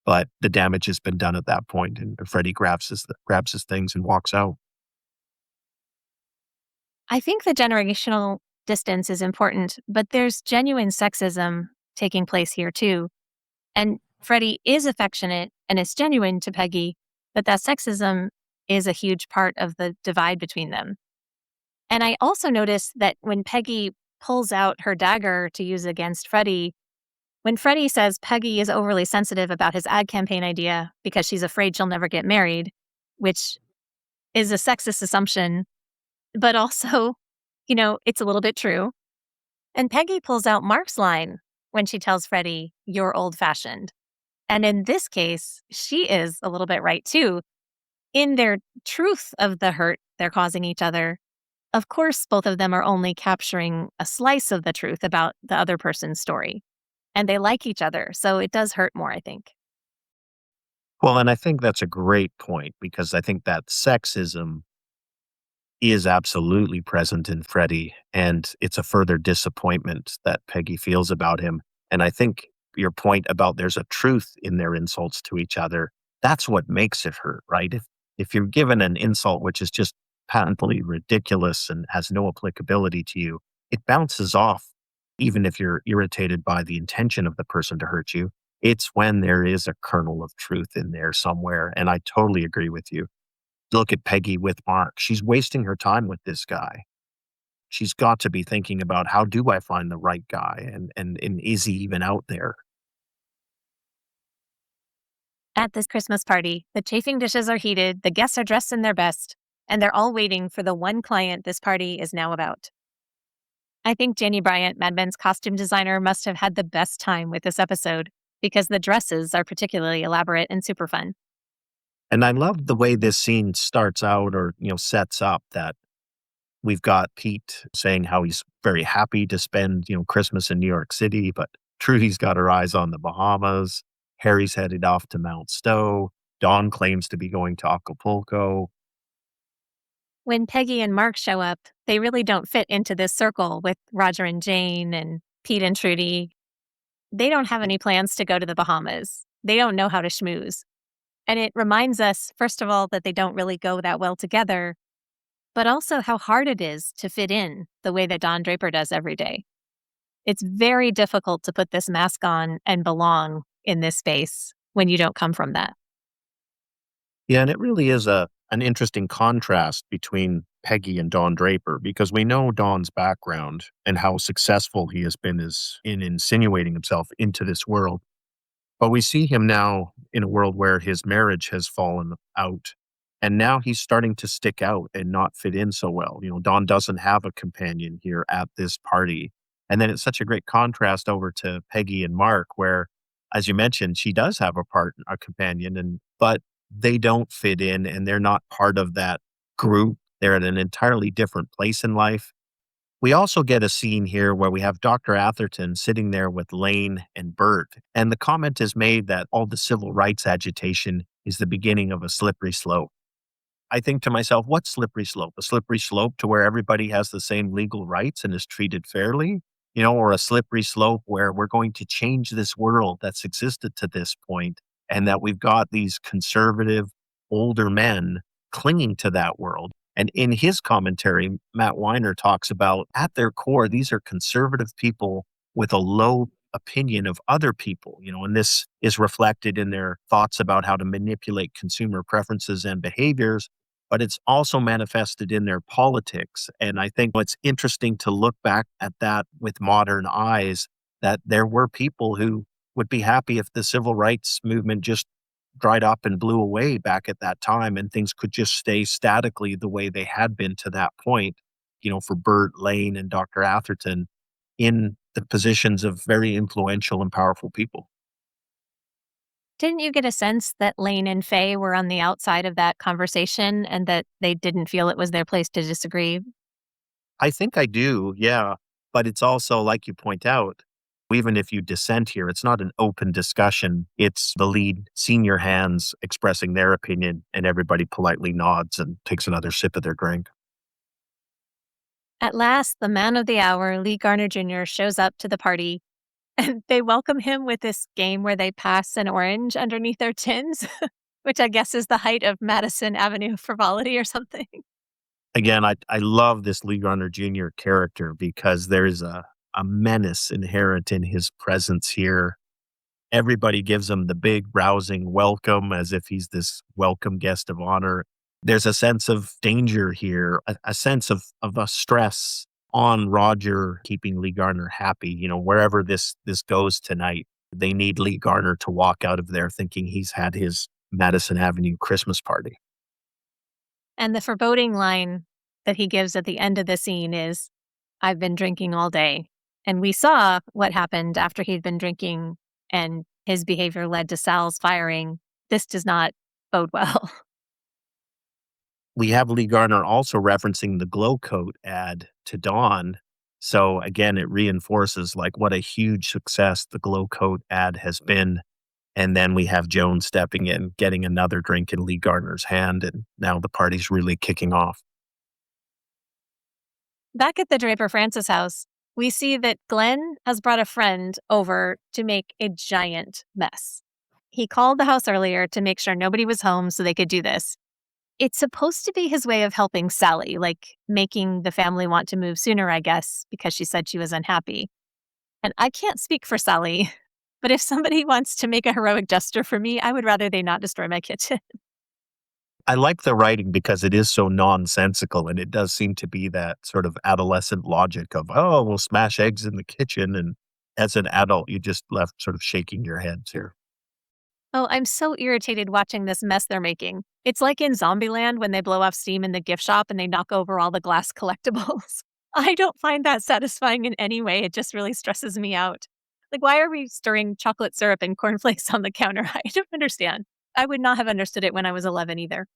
But the damage has been done at that point, and Freddie grabs his things and walks out. I think the generational distance is important, but there's genuine sexism taking place here too. And Freddie is affectionate and is genuine to Peggy, but that sexism is a huge part of the divide between them. And I also noticed that when Peggy pulls out her dagger to use against Freddie, when Freddie says Peggy is overly sensitive about his ad campaign idea because she's afraid she'll never get married, which is a sexist assumption, but also, it's a little bit true. And Peggy pulls out Mark's line when she tells Freddie, "You're old fashioned." And in this case, she is a little bit right too. In their truth of the hurt they're causing each other, of course, both of them are only capturing a slice of the truth about the other person's story. And they like each other. So it does hurt more, I think. Well, and I think that's a great point because I think that sexism is absolutely present in Freddie, and it's a further disappointment that Peggy feels about him. And I think your point about there's a truth in their insults to each other, that's what makes it hurt, right? If you're given an insult which is just patently ridiculous and has no applicability to you, it bounces off, even if you're irritated by the intention of the person to hurt you. It's when there is a kernel of truth in there somewhere. And I totally agree with you. Look at Peggy with Mark. She's wasting her time with this guy. She's got to be thinking about how do I find the right guy and is he even out there? At this Christmas party, the chafing dishes are heated, the guests are dressed in their best, and they're all waiting for the one client this party is now about. I think Janie Bryant, Mad Men's costume designer, must have had the best time with this episode because the dresses are particularly elaborate and super fun. And I love the way this scene starts out or, sets up that we've got Pete saying how he's very happy to spend, Christmas in New York City, but Trudy's got her eyes on the Bahamas. Harry's headed off to Mount Stowe. Dawn claims to be going to Acapulco. When Peggy and Mark show up, they really don't fit into this circle with Roger and Jane and Pete and Trudy. They don't have any plans to go to the Bahamas. They don't know how to schmooze. And it reminds us, first of all, that they don't really go that well together, but also how hard it is to fit in the way that Don Draper does every day. It's very difficult to put this mask on and belong in this space when you don't come from that. Yeah, and it really is an interesting contrast between Peggy and Don Draper because we know Don's background and how successful he has been in insinuating himself into this world. But we see him now in a world where his marriage has fallen out. And now he's starting to stick out and not fit in so well. Dawn doesn't have a companion here at this party. And then it's such a great contrast over to Peggy and Mark, where, as you mentioned, she does have a companion, but they don't fit in and they're not part of that group. They're at an entirely different place in life. We also get a scene here where we have Dr. Atherton sitting there with Lane and Bert. And the comment is made that all the civil rights agitation is the beginning of a slippery slope. I think to myself, what slippery slope? A slippery slope to where everybody has the same legal rights and is treated fairly? Or a slippery slope where we're going to change this world that's existed to this point and that we've got these conservative older men clinging to that world. And in his commentary, Matt Weiner talks about at their core, these are conservative people with a low opinion of other people, and this is reflected in their thoughts about how to manipulate consumer preferences and behaviors, but it's also manifested in their politics. And I think what's interesting to look back at that with modern eyes, that there were people who would be happy if the civil rights movement just dried up and blew away back at that time and things could just stay statically the way they had been to that point, for Bert, Lane, and Dr. Atherton in the positions of very influential and powerful people. Didn't you get a sense that Lane and Faye were on the outside of that conversation and that they didn't feel it was their place to disagree? I think I do, yeah. But it's also, like you point out, even if you dissent here, it's not an open discussion. It's the lead senior hands expressing their opinion, and everybody politely nods and takes another sip of their drink. At last, the man of the hour, Lee Garner Jr., shows up to the party, and they welcome him with this game where they pass an orange underneath their chins, which I guess is the height of Madison Avenue frivolity or something. Again, I love this Lee Garner Jr. character because there is a menace inherent in his presence here. Everybody gives him the big, rousing welcome as if he's this welcome guest of honor. There's a sense of danger here, a sense of a stress on Roger keeping Lee Garner happy. Wherever this goes tonight, they need Lee Garner to walk out of there thinking he's had his Madison Avenue Christmas party. And the foreboding line that he gives at the end of the scene is, "I've been drinking all day." And we saw what happened after he'd been drinking and his behavior led to Sal's firing. This does not bode well. We have Lee Garner also referencing the Glow Coat ad to Dawn. So again, it reinforces like what a huge success the Glow Coat ad has been. And then we have Joan stepping in, getting another drink in Lee Garner's hand, and now the party's really kicking off. Back at the Draper Francis house, we see that Glen has brought a friend over to make a giant mess. He called the house earlier to make sure nobody was home so they could do this. It's supposed to be his way of helping Sally, like making the family want to move sooner, I guess, because she said she was unhappy. And I can't speak for Sally, but if somebody wants to make a heroic gesture for me, I would rather they not destroy my kitchen. I like the writing because it is so nonsensical, and it does seem to be that sort of adolescent logic of, oh, we'll smash eggs in the kitchen. And as an adult, you just left sort of shaking your heads here. Oh, I'm so irritated watching this mess they're making. It's like in Zombieland when they blow off steam in the gift shop and they knock over all the glass collectibles. I don't find that satisfying in any way. It just really stresses me out. Like, why are we stirring chocolate syrup and cornflakes on the counter? I don't understand. I would not have understood it when I was 11 either.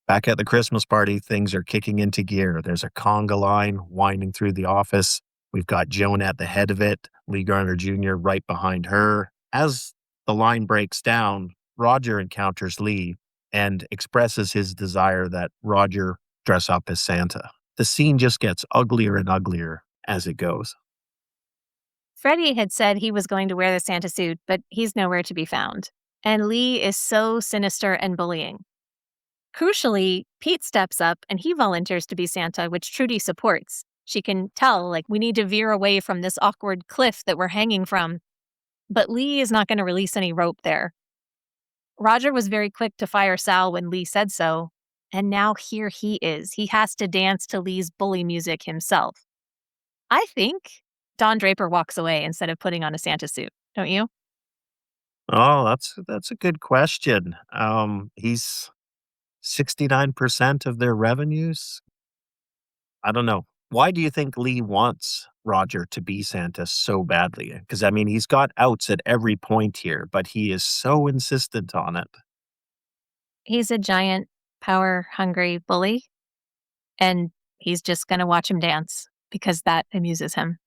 Back at the Christmas party, things are kicking into gear. There's a conga line winding through the office. We've got Joan at the head of it, Lee Garner Jr. right behind her. As the line breaks down, Roger encounters Lee and expresses his desire that Roger dress up as Santa. The scene just gets uglier and uglier as it goes. Freddy had said he was going to wear the Santa suit, but he's nowhere to be found. And Lee is so sinister and bullying. Crucially, Pete steps up and he volunteers to be Santa, which Trudy supports. She can tell, like, we need to veer away from this awkward cliff that we're hanging from. But Lee is not going to release any rope there. Roger was very quick to fire Sal when Lee said so. And now here he is. He has to dance to Lee's bully music himself. I think Don Draper walks away instead of putting on a Santa suit. Don't you? Oh, that's a good question. He's 69% of their revenues. I don't know. Why do you think Lee wants Roger to be Santa so badly? Because, I mean, he's got outs at every point here, but he is so insistent on it. He's a giant, power-hungry bully, and he's just going to watch him dance because that amuses him.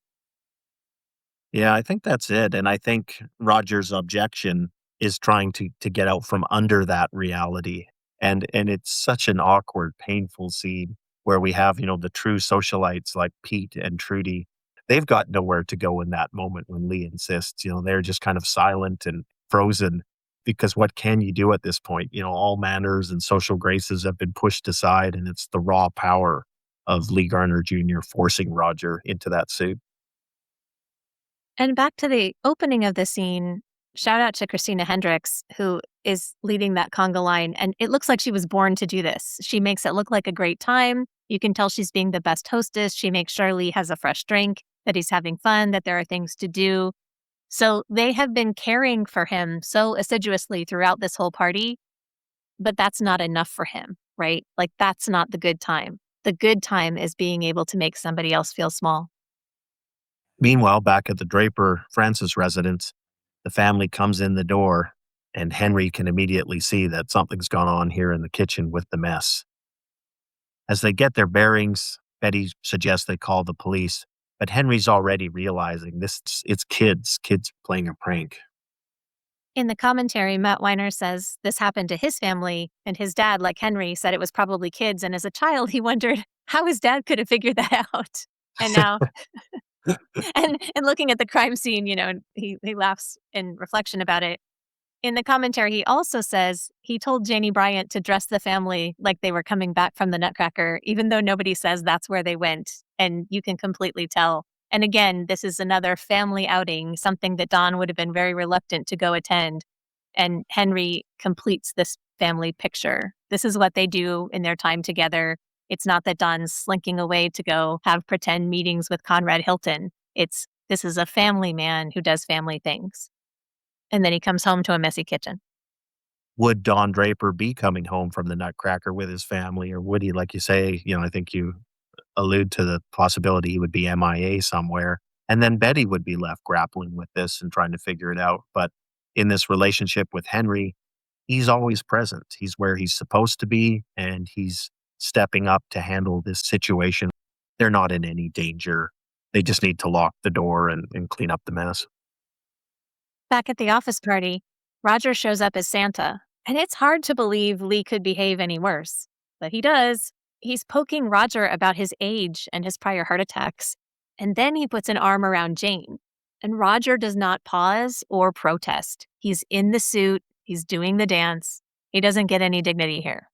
Yeah, I think that's it. And I think Roger's objection is trying to get out from under that reality. And it's such an awkward, painful scene where we have, the true socialites like Pete and Trudy. They've got nowhere to go in that moment when Lee insists. They're just kind of silent and frozen because what can you do at this point? All manners and social graces have been pushed aside, and it's the raw power of Lee Garner Jr. forcing Roger into that suit. And back to the opening of the scene, shout out to Christina Hendricks, who is leading that conga line. And it looks like she was born to do this. She makes it look like a great time. You can tell she's being the best hostess. She makes sure Lee has a fresh drink, that he's having fun, that there are things to do. So they have been caring for him so assiduously throughout this whole party, but that's not enough for him, right? Like, that's not the good time. The good time is being able to make somebody else feel small. Meanwhile, back at the Draper Francis residence, the family comes in the door, and Henry can immediately see that something's gone on here in the kitchen with the mess. As they get their bearings, Betty suggests they call the police, but Henry's already realizing it's kids playing a prank. In the commentary, Matt Weiner says this happened to his family, and his dad, like Henry, said it was probably kids. And as a child, he wondered how his dad could have figured that out. And now, and looking at the crime scene, he laughs in reflection about it. In the commentary, he also says he told Janie Bryant to dress the family like they were coming back from the Nutcracker, even though nobody says that's where they went. And you can completely tell. And again, this is another family outing, something that Don would have been very reluctant to go attend. And Henry completes this family picture. This is what they do in their time together. It's not that Don's slinking away to go have pretend meetings with Conrad Hilton. This is a family man who does family things. And then he comes home to a messy kitchen. Would Don Draper be coming home from the Nutcracker with his family, or would he, like you say, I think you allude to the possibility he would be MIA somewhere, and then Betty would be left grappling with this and trying to figure it out. But in this relationship with Henry, he's always present. He's where he's supposed to be, and he's stepping up to handle this situation. They're not in any danger. They just need to lock the door and clean up the mess. Back at the office party, Roger shows up as Santa, and it's hard to believe Lee could behave any worse. But he does. He's poking Roger about his age and his prior heart attacks, and then he puts an arm around Jane. And Roger does not pause or protest. He's in the suit, he's doing the dance. He doesn't get any dignity here.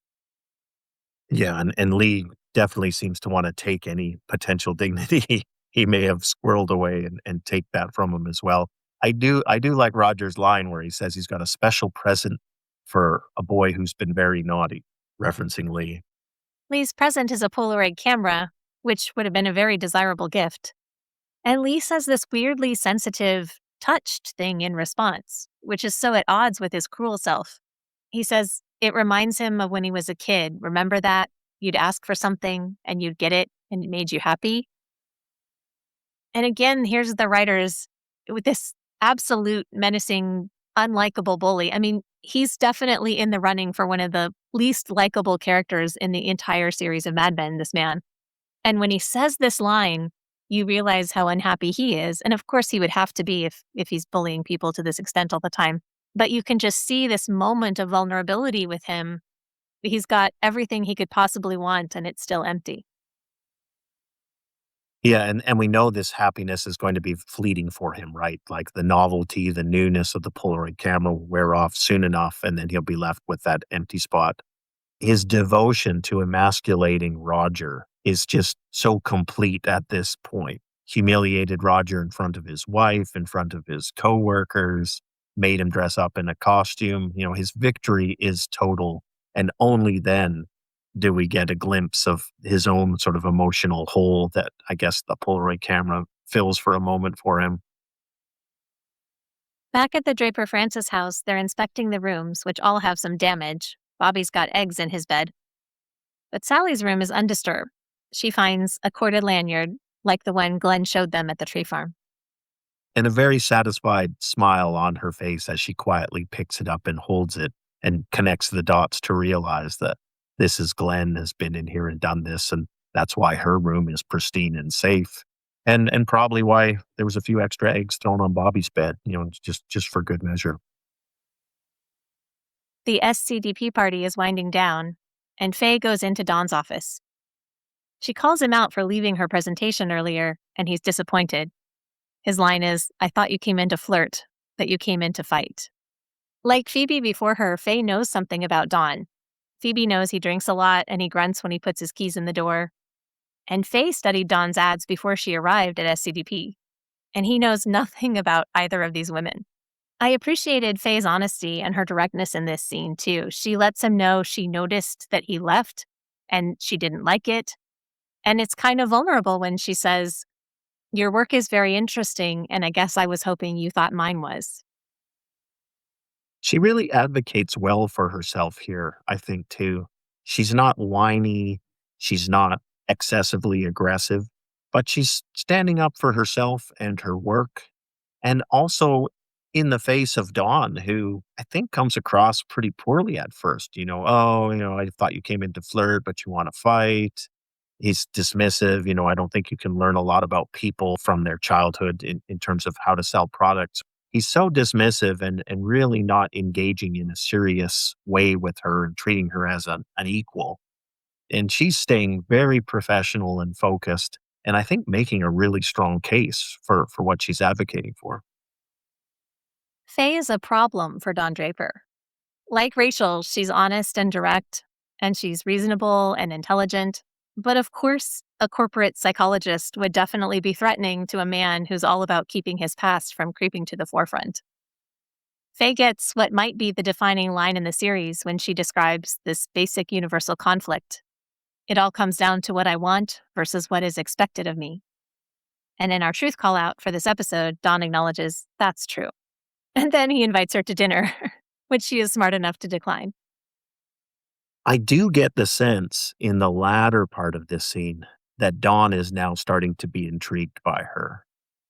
Yeah, and Lee definitely seems to want to take any potential dignity he may have squirreled away and take that from him as well. I do like Roger's line where he says he's got a special present for a boy who's been very naughty, referencing Lee. Lee's present is a Polaroid camera, which would have been a very desirable gift. And Lee says this weirdly sensitive, touched thing in response, which is so at odds with his cruel self. He says it reminds him of when he was a kid. Remember that? You'd ask for something and you'd get it and it made you happy. And again, here's the writers with this absolute menacing, unlikable bully. I mean, he's definitely in the running for one of the least likable characters in the entire series of Mad Men, this man. And when he says this line, you realize how unhappy he is. And of course, he would have to be if he's bullying people to this extent all the time. But you can just see this moment of vulnerability with him. He's got everything he could possibly want, and it's still empty. Yeah, and we know this happiness is going to be fleeting for him, right? Like the novelty, the newness of the Polaroid camera will wear off soon enough, and then he'll be left with that empty spot. His devotion to emasculating Roger is just so complete at this point. Humiliated Roger in front of his wife, in front of his coworkers, made him dress up in a costume. His victory is total. And only then do we get a glimpse of his own sort of emotional hole that I guess the Polaroid camera fills for a moment for him. Back at the Draper Francis house, they're inspecting the rooms, which all have some damage. Bobby's got eggs in his bed. But Sally's room is undisturbed. She finds a corded lanyard, like the one Glen showed them at the tree farm. And a very satisfied smile on her face as she quietly picks it up and holds it and connects the dots to realize that this is Glen has been in here and done this, and that's why her room is pristine and safe. And probably why there was a few extra eggs thrown on Bobby's bed, just for good measure. The SCDP party is winding down, and Faye goes into Don's office. She calls him out for leaving her presentation earlier, and he's disappointed. His line is, "I thought you came in to flirt, but you came in to fight." Like Phoebe before her, Faye knows something about Don. Phoebe knows he drinks a lot and he grunts when he puts his keys in the door. And Faye studied Don's ads before she arrived at SCDP. and he knows nothing about either of these women. I appreciated Faye's honesty and her directness in this scene, too. She lets him know she noticed that he left and she didn't like it. And it's kind of vulnerable when she says, "Your work is very interesting, and I guess I was hoping you thought mine was." She really advocates well for herself here, I think, too. She's not whiny, she's not excessively aggressive, but she's standing up for herself and her work. And also in the face of Dawn, who I think comes across pretty poorly at first. "Oh, I thought you came in to flirt, but you want to fight." He's dismissive. "I don't think you can learn a lot about people from their childhood in terms of how to sell products." He's so dismissive and really not engaging in a serious way with her and treating her as an equal. And she's staying very professional and focused, and I think making a really strong case for what she's advocating for. Faye is a problem for Don Draper. Like Rachel, she's honest and direct, and she's reasonable and intelligent. But of course, a corporate psychologist would definitely be threatening to a man who's all about keeping his past from creeping to the forefront. Faye gets what might be the defining line in the series when she describes this basic universal conflict. It all comes down to what I want versus what is expected of me. And in our truth call out for this episode, Don acknowledges that's true. And then he invites her to dinner, which she is smart enough to decline. I do get the sense in the latter part of this scene that Dawn is now starting to be intrigued by her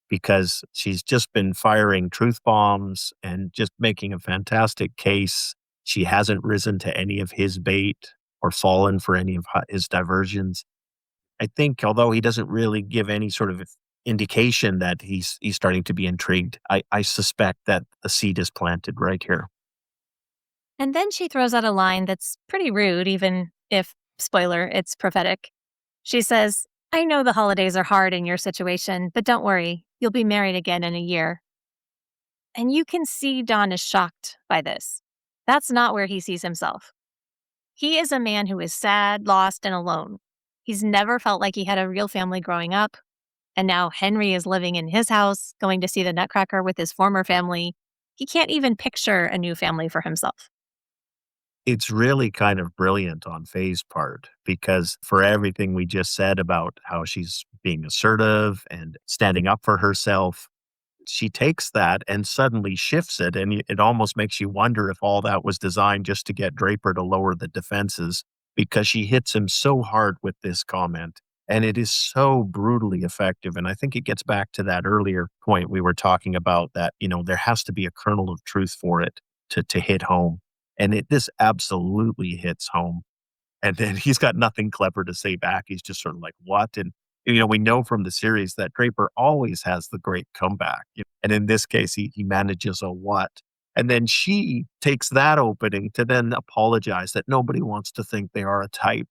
because she's just been firing truth bombs and just making a fantastic case. She hasn't risen to any of his bait or fallen for any of his diversions. I think although he doesn't really give any sort of indication that he's starting to be intrigued, I suspect that the seed is planted right here. And then she throws out a line that's pretty rude, even if, spoiler, it's prophetic. She says, "I know the holidays are hard in your situation, but don't worry, you'll be married again in a year." And you can see Don is shocked by this. That's not where he sees himself. He is a man who is sad, lost, and alone. He's never felt like he had a real family growing up. And now Henry is living in his house, going to see the Nutcracker with his former family. He can't even picture a new family for himself. It's really kind of brilliant on Faye's part because for everything we just said about how she's being assertive and standing up for herself, she takes that and suddenly shifts it. And it almost makes you wonder if all that was designed just to get Draper to lower the defenses because she hits him so hard with this comment. And it is so brutally effective. And I think it gets back to that earlier point we were talking about that, there has to be a kernel of truth for it to hit home. And this absolutely hits home. And then he's got nothing clever to say back. He's just sort of like, "What?" And, we know from the series that Draper always has the great comeback. And in this case, he manages a what. And then she takes that opening to then apologize that nobody wants to think they are a type.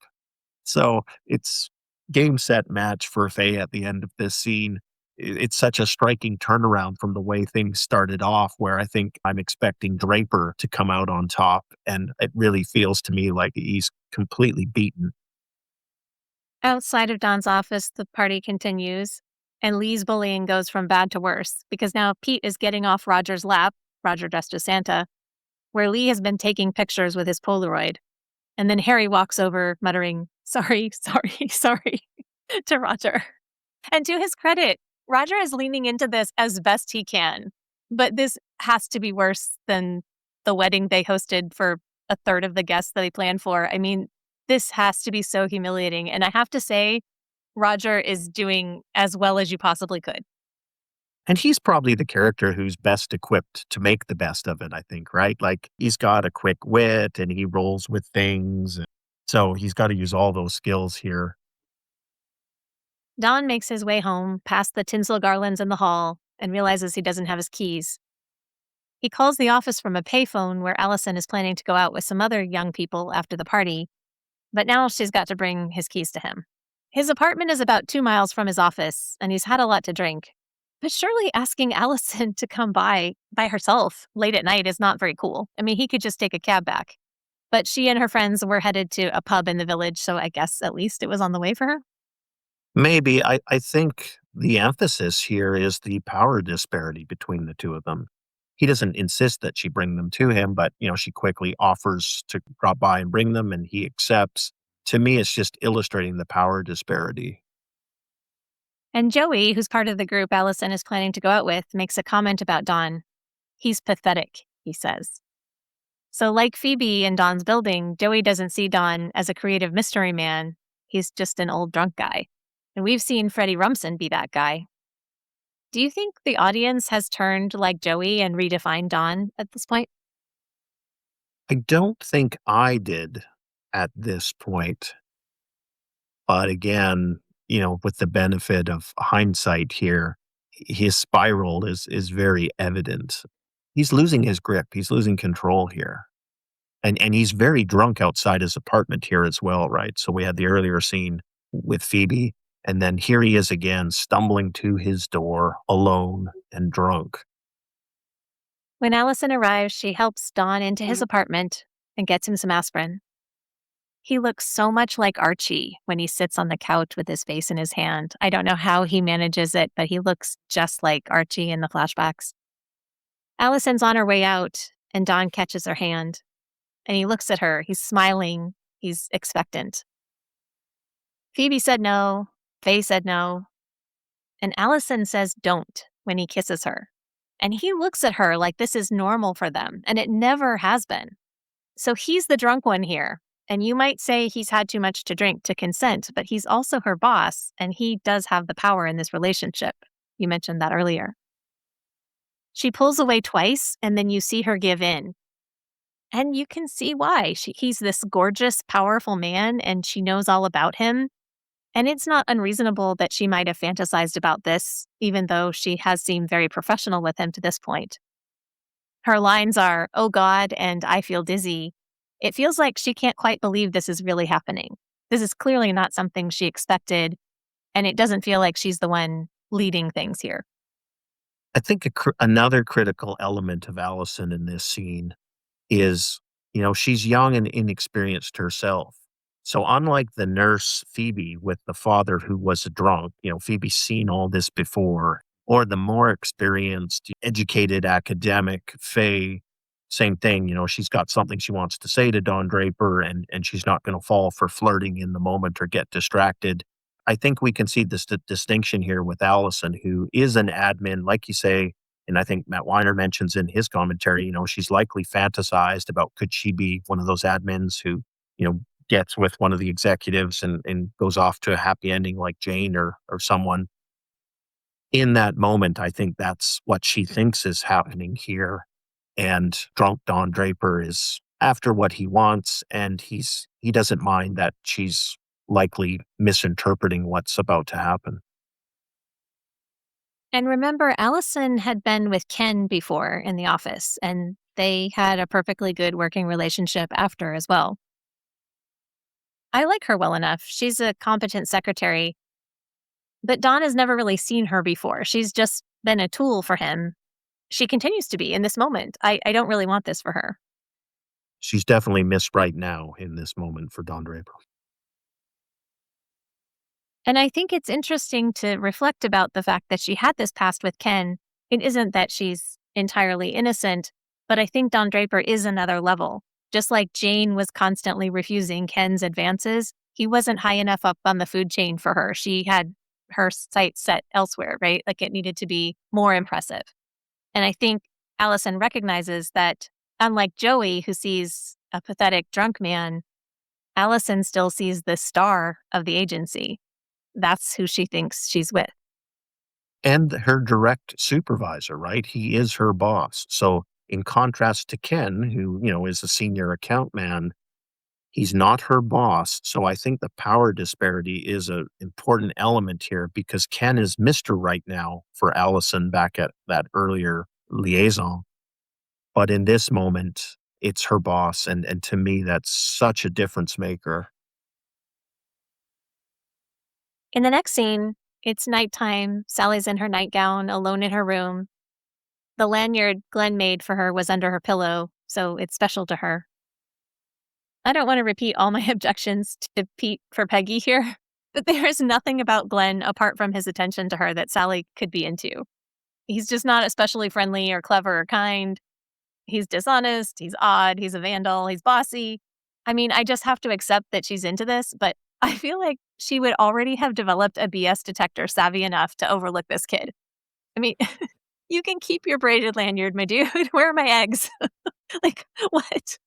So it's game, set, match for Faye at the end of this scene. It's such a striking turnaround from the way things started off, where I think I'm expecting Draper to come out on top. And it really feels to me like he's completely beaten. Outside of Don's office, the party continues, and Lee's bullying goes from bad to worse because now Pete is getting off Roger's lap, Roger dressed as Santa, where Lee has been taking pictures with his Polaroid. And then Harry walks over, muttering, "Sorry, sorry, sorry," to Roger. And to his credit, Roger is leaning into this as best he can. But this has to be worse than the wedding they hosted for a third of the guests that they planned for. I mean, this has to be so humiliating. And I have to say, Roger is doing as well as you possibly could. And he's probably the character who's best equipped to make the best of it, I think, right? Like he's got a quick wit and he rolls with things. So he's got to use all those skills here. Don makes his way home, past the tinsel garlands in the hall, and realizes he doesn't have his keys. He calls the office from a payphone where Allison is planning to go out with some other young people after the party, but now she's got to bring his keys to him. His apartment is about 2 miles from his office, and he's had a lot to drink. But surely asking Allison to come by herself late at night is not very cool. I mean, he could just take a cab back. But she and her friends were headed to a pub in the village, so I guess at least it was on the way for her. Maybe I think the emphasis here is the power disparity between the two of them. He doesn't insist that she bring them to him, but, she quickly offers to drop by and bring them, and he accepts. To me, it's just illustrating the power disparity. And Joey, who's part of the group Allison is planning to go out with, makes a comment about Don. He's pathetic, he says. So, like Phoebe in Don's building, Joey doesn't see Don as a creative mystery man. He's just an old drunk guy. And we've seen Freddie Rumsen be that guy. Do you think the audience has turned like Joey and redefined Don at this point? I don't think I did at this point. But again, with the benefit of hindsight here, his spiral is very evident. He's losing his grip. He's losing control here. And he's very drunk outside his apartment here as well, right? So we had the earlier scene with Phoebe, and then here he is again, stumbling to his door alone and drunk. When Allison arrives, she helps Don into his apartment and gets him some aspirin. He looks so much like Archie when he sits on the couch with his face in his hand. I don't know how he manages it, but he looks just like Archie in the flashbacks. Allison's on her way out, and Don catches her hand. And he looks at her. He's smiling. He's expectant. Phoebe said no. Faye said no. And Allison says don't when he kisses her. And he looks at her like this is normal for them, and it never has been. So he's the drunk one here. And you might say he's had too much to drink to consent, but he's also her boss, and he does have the power in this relationship. You mentioned that earlier. She pulls away twice, and then you see her give in. And you can see why. He's this gorgeous, powerful man, and she knows all about him. And it's not unreasonable that she might have fantasized about this, even though she has seemed very professional with him to this point. Her lines are, "Oh God," and "I feel dizzy." It feels like she can't quite believe this is really happening. This is clearly not something she expected, and it doesn't feel like she's the one leading things here. I think another critical element of Allison in this scene is, she's young and inexperienced herself. So unlike the nurse Phoebe with the father who was a drunk, Phoebe's seen all this before, or the more experienced, educated academic Faye, same thing, she's got something she wants to say to Don Draper, and she's not going to fall for flirting in the moment or get distracted. I think we can see this distinction here with Allison, who is an admin, like you say, and I think Matt Weiner mentions in his commentary, she's likely fantasized about could she be one of those admins who, gets with one of the executives and goes off to a happy ending like Jane or someone. In that moment, I think that's what she thinks is happening here. And drunk Don Draper is after what he wants, and he doesn't mind that she's likely misinterpreting what's about to happen. And remember, Allison had been with Ken before in the office, and they had a perfectly good working relationship after as well. I like her well enough. She's a competent secretary, but Don has never really seen her before. She's just been a tool for him. She continues to be in this moment. I don't really want this for her. She's definitely missed right now in this moment for Don Draper. And I think it's interesting to reflect about the fact that she had this past with Ken. It isn't that she's entirely innocent, but I think Don Draper is another level. Just like Jane was constantly refusing Ken's advances, he wasn't high enough up on the food chain for her. She had her sights set elsewhere, right? Like it needed to be more impressive. And I think Allison recognizes that unlike Joey, who sees a pathetic drunk man, Allison still sees the star of the agency. That's who she thinks she's with. And her direct supervisor, right? He is her boss. So in contrast to Ken, who, is a senior account man, he's not her boss. So I think the power disparity is an important element here because Ken is Mr. Right now for Allison back at that earlier liaison. But in this moment, it's her boss. And to me, that's such a difference maker. In the next scene, it's nighttime. Sally's in her nightgown, alone in her room. The lanyard Glen made for her was under her pillow, so it's special to her. I don't want to repeat all my objections to Pete for Peggy here. But there is nothing about Glenn apart from his attention to her that Sally could be into. He's just not especially friendly or clever or kind. He's dishonest, he's odd, he's a vandal, he's bossy. I mean, I just have to accept that she's into this, but I feel like she would already have developed a BS detector savvy enough to overlook this kid. I mean, you can keep your braided lanyard, my dude. Where are my eggs? Like, what?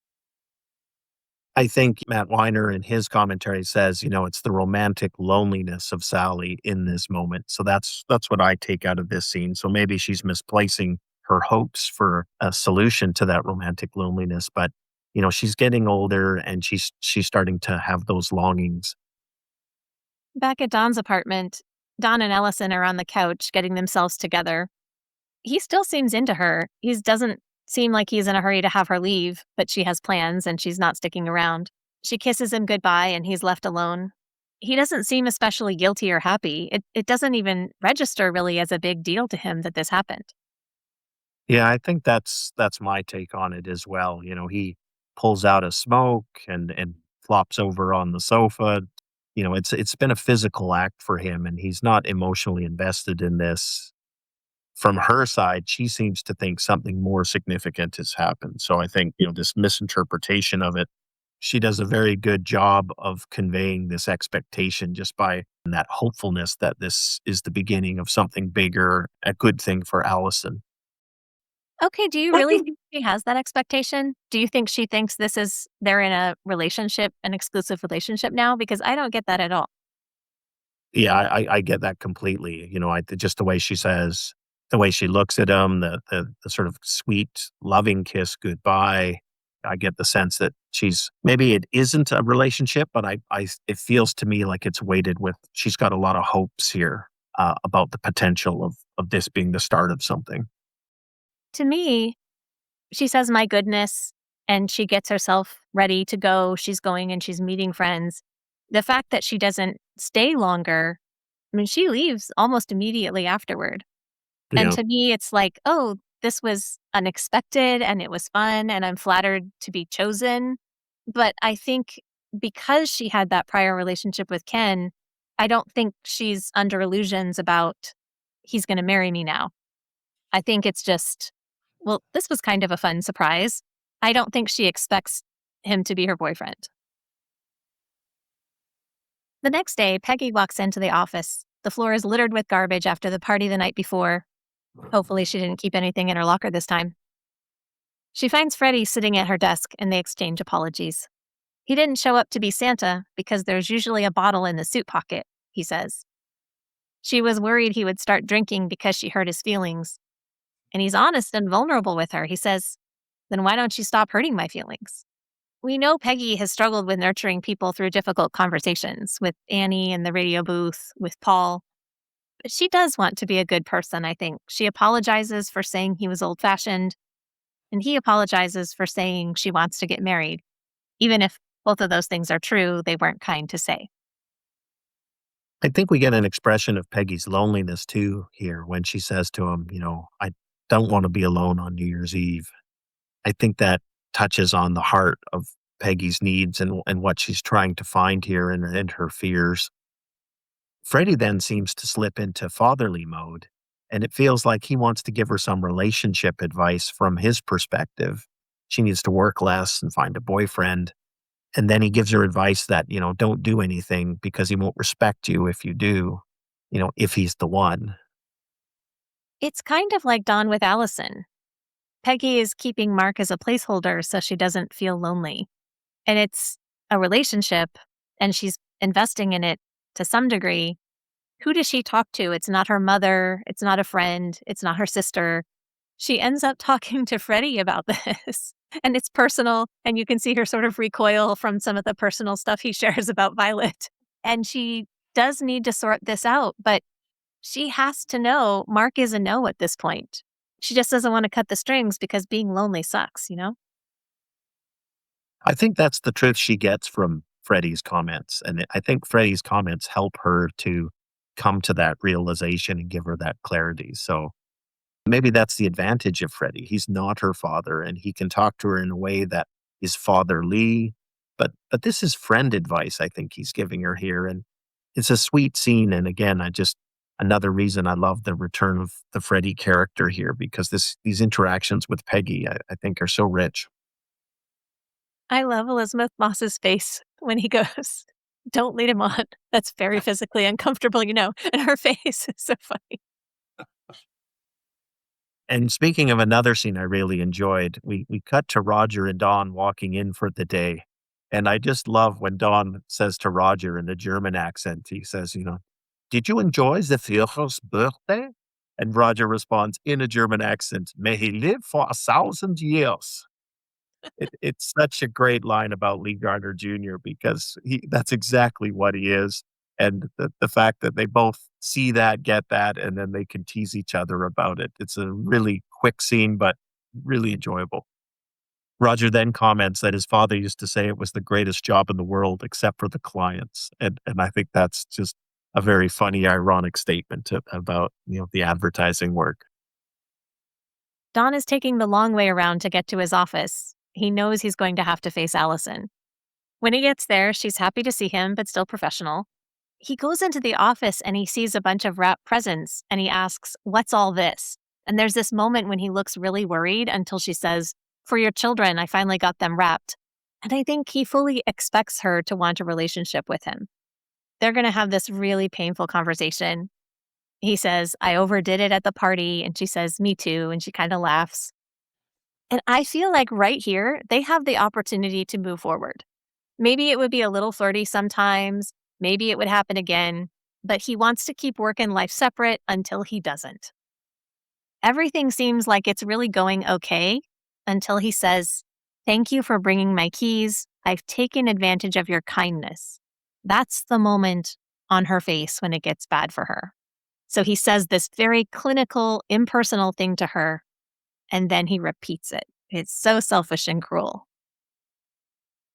I think Matt Weiner in his commentary says, it's the romantic loneliness of Sally in this moment. So that's what I take out of this scene. So maybe she's misplacing her hopes for a solution to that romantic loneliness, but she's getting older and she's starting to have those longings. Back at Don's apartment, Don and Ellison are on the couch getting themselves together. He still seems into her. He doesn't seem like he's in a hurry to have her leave, but she has plans and she's not sticking around. She kisses him goodbye and he's left alone. He doesn't seem especially guilty or happy. It doesn't even register really as a big deal to him that this happened. Yeah, I think that's my take on it as well. He pulls out a smoke and flops over on the sofa. It's been a physical act for him and he's not emotionally invested in this. From her side, she seems to think something more significant has happened. So I think, this misinterpretation of it, she does a very good job of conveying this expectation just by that hopefulness that this is the beginning of something bigger, a good thing for Allison. Okay, do you really think she has that expectation? Do you think she thinks they're in a relationship, an exclusive relationship now? Because I don't get that at all. Yeah, I get that completely. Just the way she says, the way she looks at him, the sort of sweet, loving kiss goodbye. I get the sense that maybe it isn't a relationship, but it feels to me like it's weighted with, she's got a lot of hopes here about the potential of this being the start of something. To me, she says, my goodness, and she gets herself ready to go. She's going and she's meeting friends. The fact that she doesn't stay longer, I mean, she leaves almost immediately afterward. And Yeah. to me, it's like, oh, this was unexpected and it was fun and I'm flattered to be chosen. But I think because she had that prior relationship with Ken, I don't think she's under illusions about he's going to marry me now. I think it's just, well, this was kind of a fun surprise. I don't think she expects him to be her boyfriend. The next day, Peggy walks into the office. The floor is littered with garbage after the party the night before. Hopefully, she didn't keep anything in her locker this time. She finds Freddy sitting at her desk and they exchange apologies. He didn't show up to be Santa because there's usually a bottle in the suit pocket, he says. She was worried he would start drinking because she hurt his feelings. And he's honest and vulnerable with her. He says, then why don't you stop hurting my feelings? We know Peggy has struggled with nurturing people through difficult conversations with Annie in the radio booth, with Paul. But she does want to be a good person, I think. She apologizes for saying he was old-fashioned, and he apologizes for saying she wants to get married. Even if both of those things are true, they weren't kind to say. I think we get an expression of Peggy's loneliness too here when she says to him, I don't want to be alone on New Year's Eve. I think that touches on the heart of Peggy's needs and what she's trying to find here and her fears. Freddie then seems to slip into fatherly mode, and it feels like he wants to give her some relationship advice from his perspective. She needs to work less and find a boyfriend. And then he gives her advice that, don't do anything because he won't respect you if you do, if he's the one. It's kind of like Dawn with Allison. Peggy is keeping Mark as a placeholder so she doesn't feel lonely. And it's a relationship, and she's investing in it to some degree. Who does she talk to? It's not her mother. It's not a friend. It's not her sister. She ends up talking to Freddie about this. And it's personal, and you can see her sort of recoil from some of the personal stuff he shares about Violet. And she does need to sort this out, but she has to know Mark is a no at this point. She just doesn't want to cut the strings because being lonely sucks. I think that's the truth she gets from Freddie's comments. And I think Freddie's comments help her to come to that realization and give her that clarity. So maybe that's the advantage of Freddie. He's not her father, and he can talk to her in a way that is fatherly. But this is friend advice I think he's giving her here. And It's a sweet scene, and again, another reason I love the return of the Freddy character here because these interactions with Peggy, I think, are so rich. I love Elizabeth Moss's face when he goes, "Don't lead him on. That's very physically uncomfortable, you know." And her face is so funny. And speaking of another scene I really enjoyed, we cut to Roger and Dawn walking in for the day. And I just love when Dawn says to Roger in a German accent, he says, "Did you enjoy the Führer's birthday?" And Roger responds in a German accent, "May he live for 1,000 years." It's such a great line about Lee Gardner Jr. because that's exactly what he is. And the fact that they both see that, get that, and then they can tease each other about it. It's a really quick scene, but really enjoyable. Roger then comments that his father used to say it was the greatest job in the world except for the clients. And I think that's just a very funny, ironic statement about, the advertising work. Don is taking the long way around to get to his office. He knows he's going to have to face Allison. When he gets there, she's happy to see him, but still professional. He goes into the office and he sees a bunch of wrapped presents and he asks, "What's all this?" And there's this moment when he looks really worried until she says, "For your children, I finally got them wrapped." And I think he fully expects her to want a relationship with him. They're going to have this really painful conversation. He says, "I overdid it at the party." And she says, "Me too." And she kind of laughs. And I feel like right here, they have the opportunity to move forward. Maybe it would be a little flirty sometimes. Maybe it would happen again. But he wants to keep work and life separate until he doesn't. Everything seems like it's really going okay until he says, "Thank you for bringing my keys. I've taken advantage of your kindness." That's the moment on her face when it gets bad for her. So he says this very clinical, impersonal thing to her, and then he repeats it. It's so selfish and cruel.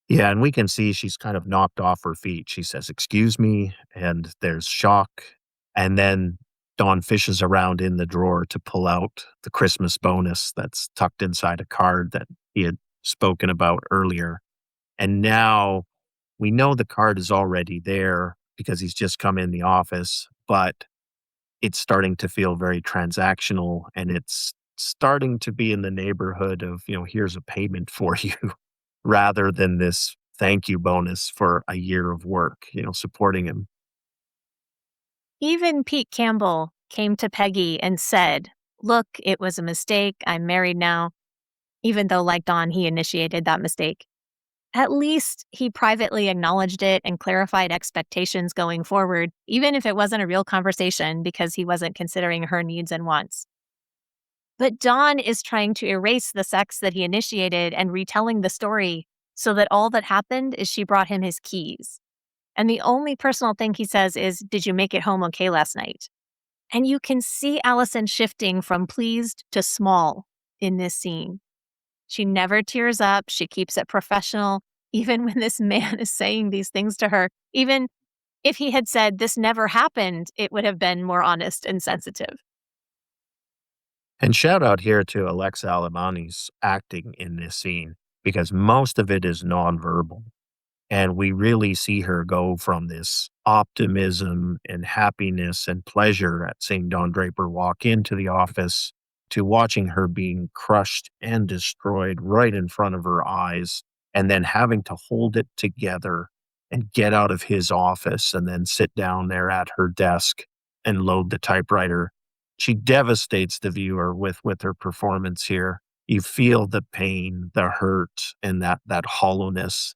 Yeah, and we can see she's kind of knocked off her feet. She says, "Excuse me," and there's shock. And then Dawn fishes around in the drawer to pull out the Christmas bonus that's tucked inside a card that he had spoken about earlier. And now we know the card is already there because he's just come in the office, but it's starting to feel very transactional and it's starting to be in the neighborhood of, here's a payment for you rather than this thank you bonus for a year of work, supporting him. Even Pete Campbell came to Peggy and said, "Look, it was a mistake. I'm married now." Even though, like Dawn, he initiated that mistake. At least he privately acknowledged it and clarified expectations going forward, even if it wasn't a real conversation because he wasn't considering her needs and wants. But Dawn is trying to erase the sex that he initiated and retelling the story so that all that happened is she brought him his keys. And the only personal thing he says is, "Did you make it home okay last night?" And you can see Allison shifting from pleased to small in this scene. She never tears up. She keeps it professional, even when this man is saying these things to her. Even if he had said, "This never happened," it would have been more honest and sensitive. And shout out here to Alexa Alamani's acting in this scene because most of it is nonverbal. And we really see her go from this optimism and happiness and pleasure at seeing Don Draper walk into the office to watching her being crushed and destroyed right in front of her eyes, and then having to hold it together and get out of his office and then sit down there at her desk and load the typewriter. She devastates the viewer with her performance here. You feel the pain, the hurt, and that hollowness,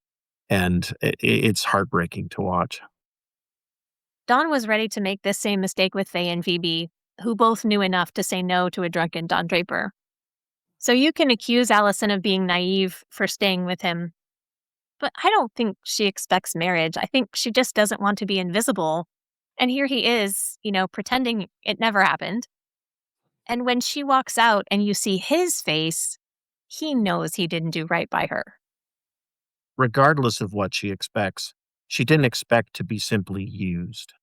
and it's heartbreaking to watch. Dawn was ready to make this same mistake with Faye and Phoebe, who both knew enough to say no to a drunken Don Draper. So you can accuse Allison of being naive for staying with him, but I don't think she expects marriage. I think she just doesn't want to be invisible. And here he is, pretending it never happened. And when she walks out and you see his face, he knows he didn't do right by her. Regardless of what she expects, she didn't expect to be simply used.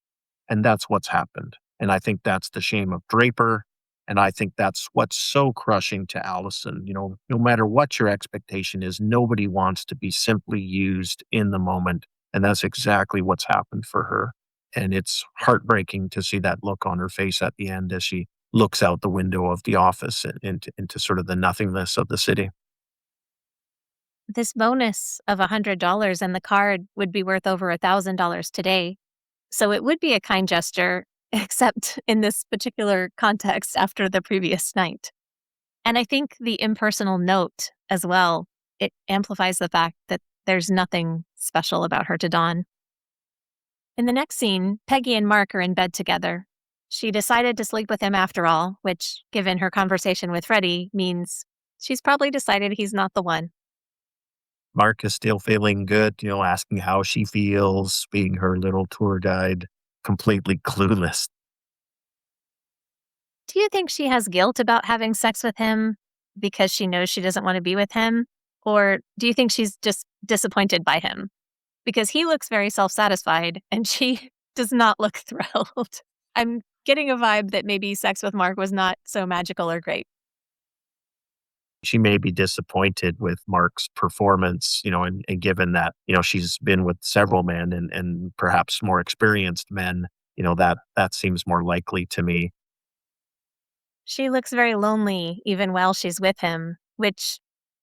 And that's what's happened. And I think that's the shame of Draper. And I think that's what's so crushing to Allison. No matter what your expectation is, nobody wants to be simply used in the moment. And that's exactly what's happened for her. And it's heartbreaking to see that look on her face at the end as she looks out the window of the office and into sort of the nothingness of the city. This bonus of $100 and the card would be worth over $1,000 today. So it would be a kind gesture, except in this particular context after the previous night. And I think the impersonal note as well, it amplifies the fact that there's nothing special about her to Dawn. In the next scene, Peggy and Mark are in bed together. She decided to sleep with him after all, which, given her conversation with Freddy, means she's probably decided he's not the one. Mark is still feeling good, asking how she feels, being her little tour guide, completely clueless. Do you think she has guilt about having sex with him because she knows she doesn't want to be with him? Or do you think she's just disappointed by him? Because he looks very self-satisfied and she does not look thrilled. I'm getting a vibe that maybe sex with Mark was not so magical or great. She may be disappointed with Mark's performance, and given that, she's been with several men and perhaps more experienced men, that seems more likely to me. She looks very lonely even while she's with him, which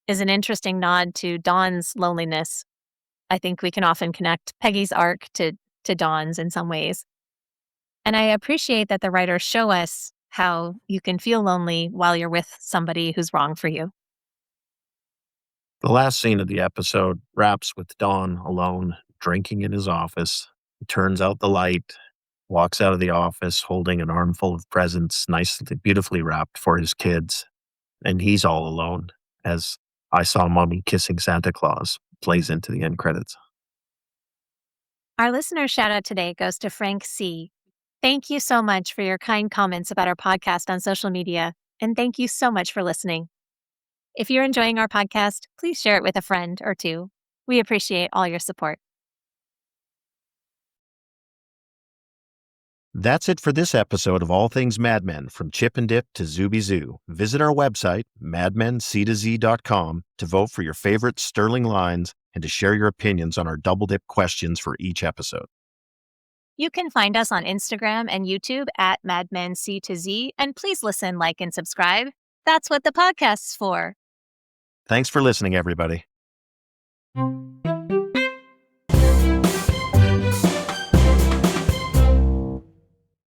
is an interesting nod to Dawn's loneliness. I think we can often connect Peggy's arc to Dawn's in some ways. And I appreciate that the writers show us how you can feel lonely while you're with somebody who's wrong for you. The last scene of the episode wraps with Don alone, drinking in his office. He turns out the light, walks out of the office holding an armful of presents, nicely, beautifully wrapped for his kids. And he's all alone, as I Saw Mommy Kissing Santa Claus plays into the end credits. Our listener shout out today goes to Frank C. Thank you so much for your kind comments about our podcast on social media, and thank you so much for listening. If you're enjoying our podcast, please share it with a friend or two. We appreciate all your support. That's it for this episode of All Things Mad Men, from Chip and Dip to Zooby Zoo. Visit our website, madmenctozee.com, to vote for your favorite sterling lines and to share your opinions on our double dip questions for each episode. You can find us on Instagram and YouTube at madmenctozee, and please listen, like, and subscribe. That's what the podcast's for. Thanks for listening, everybody.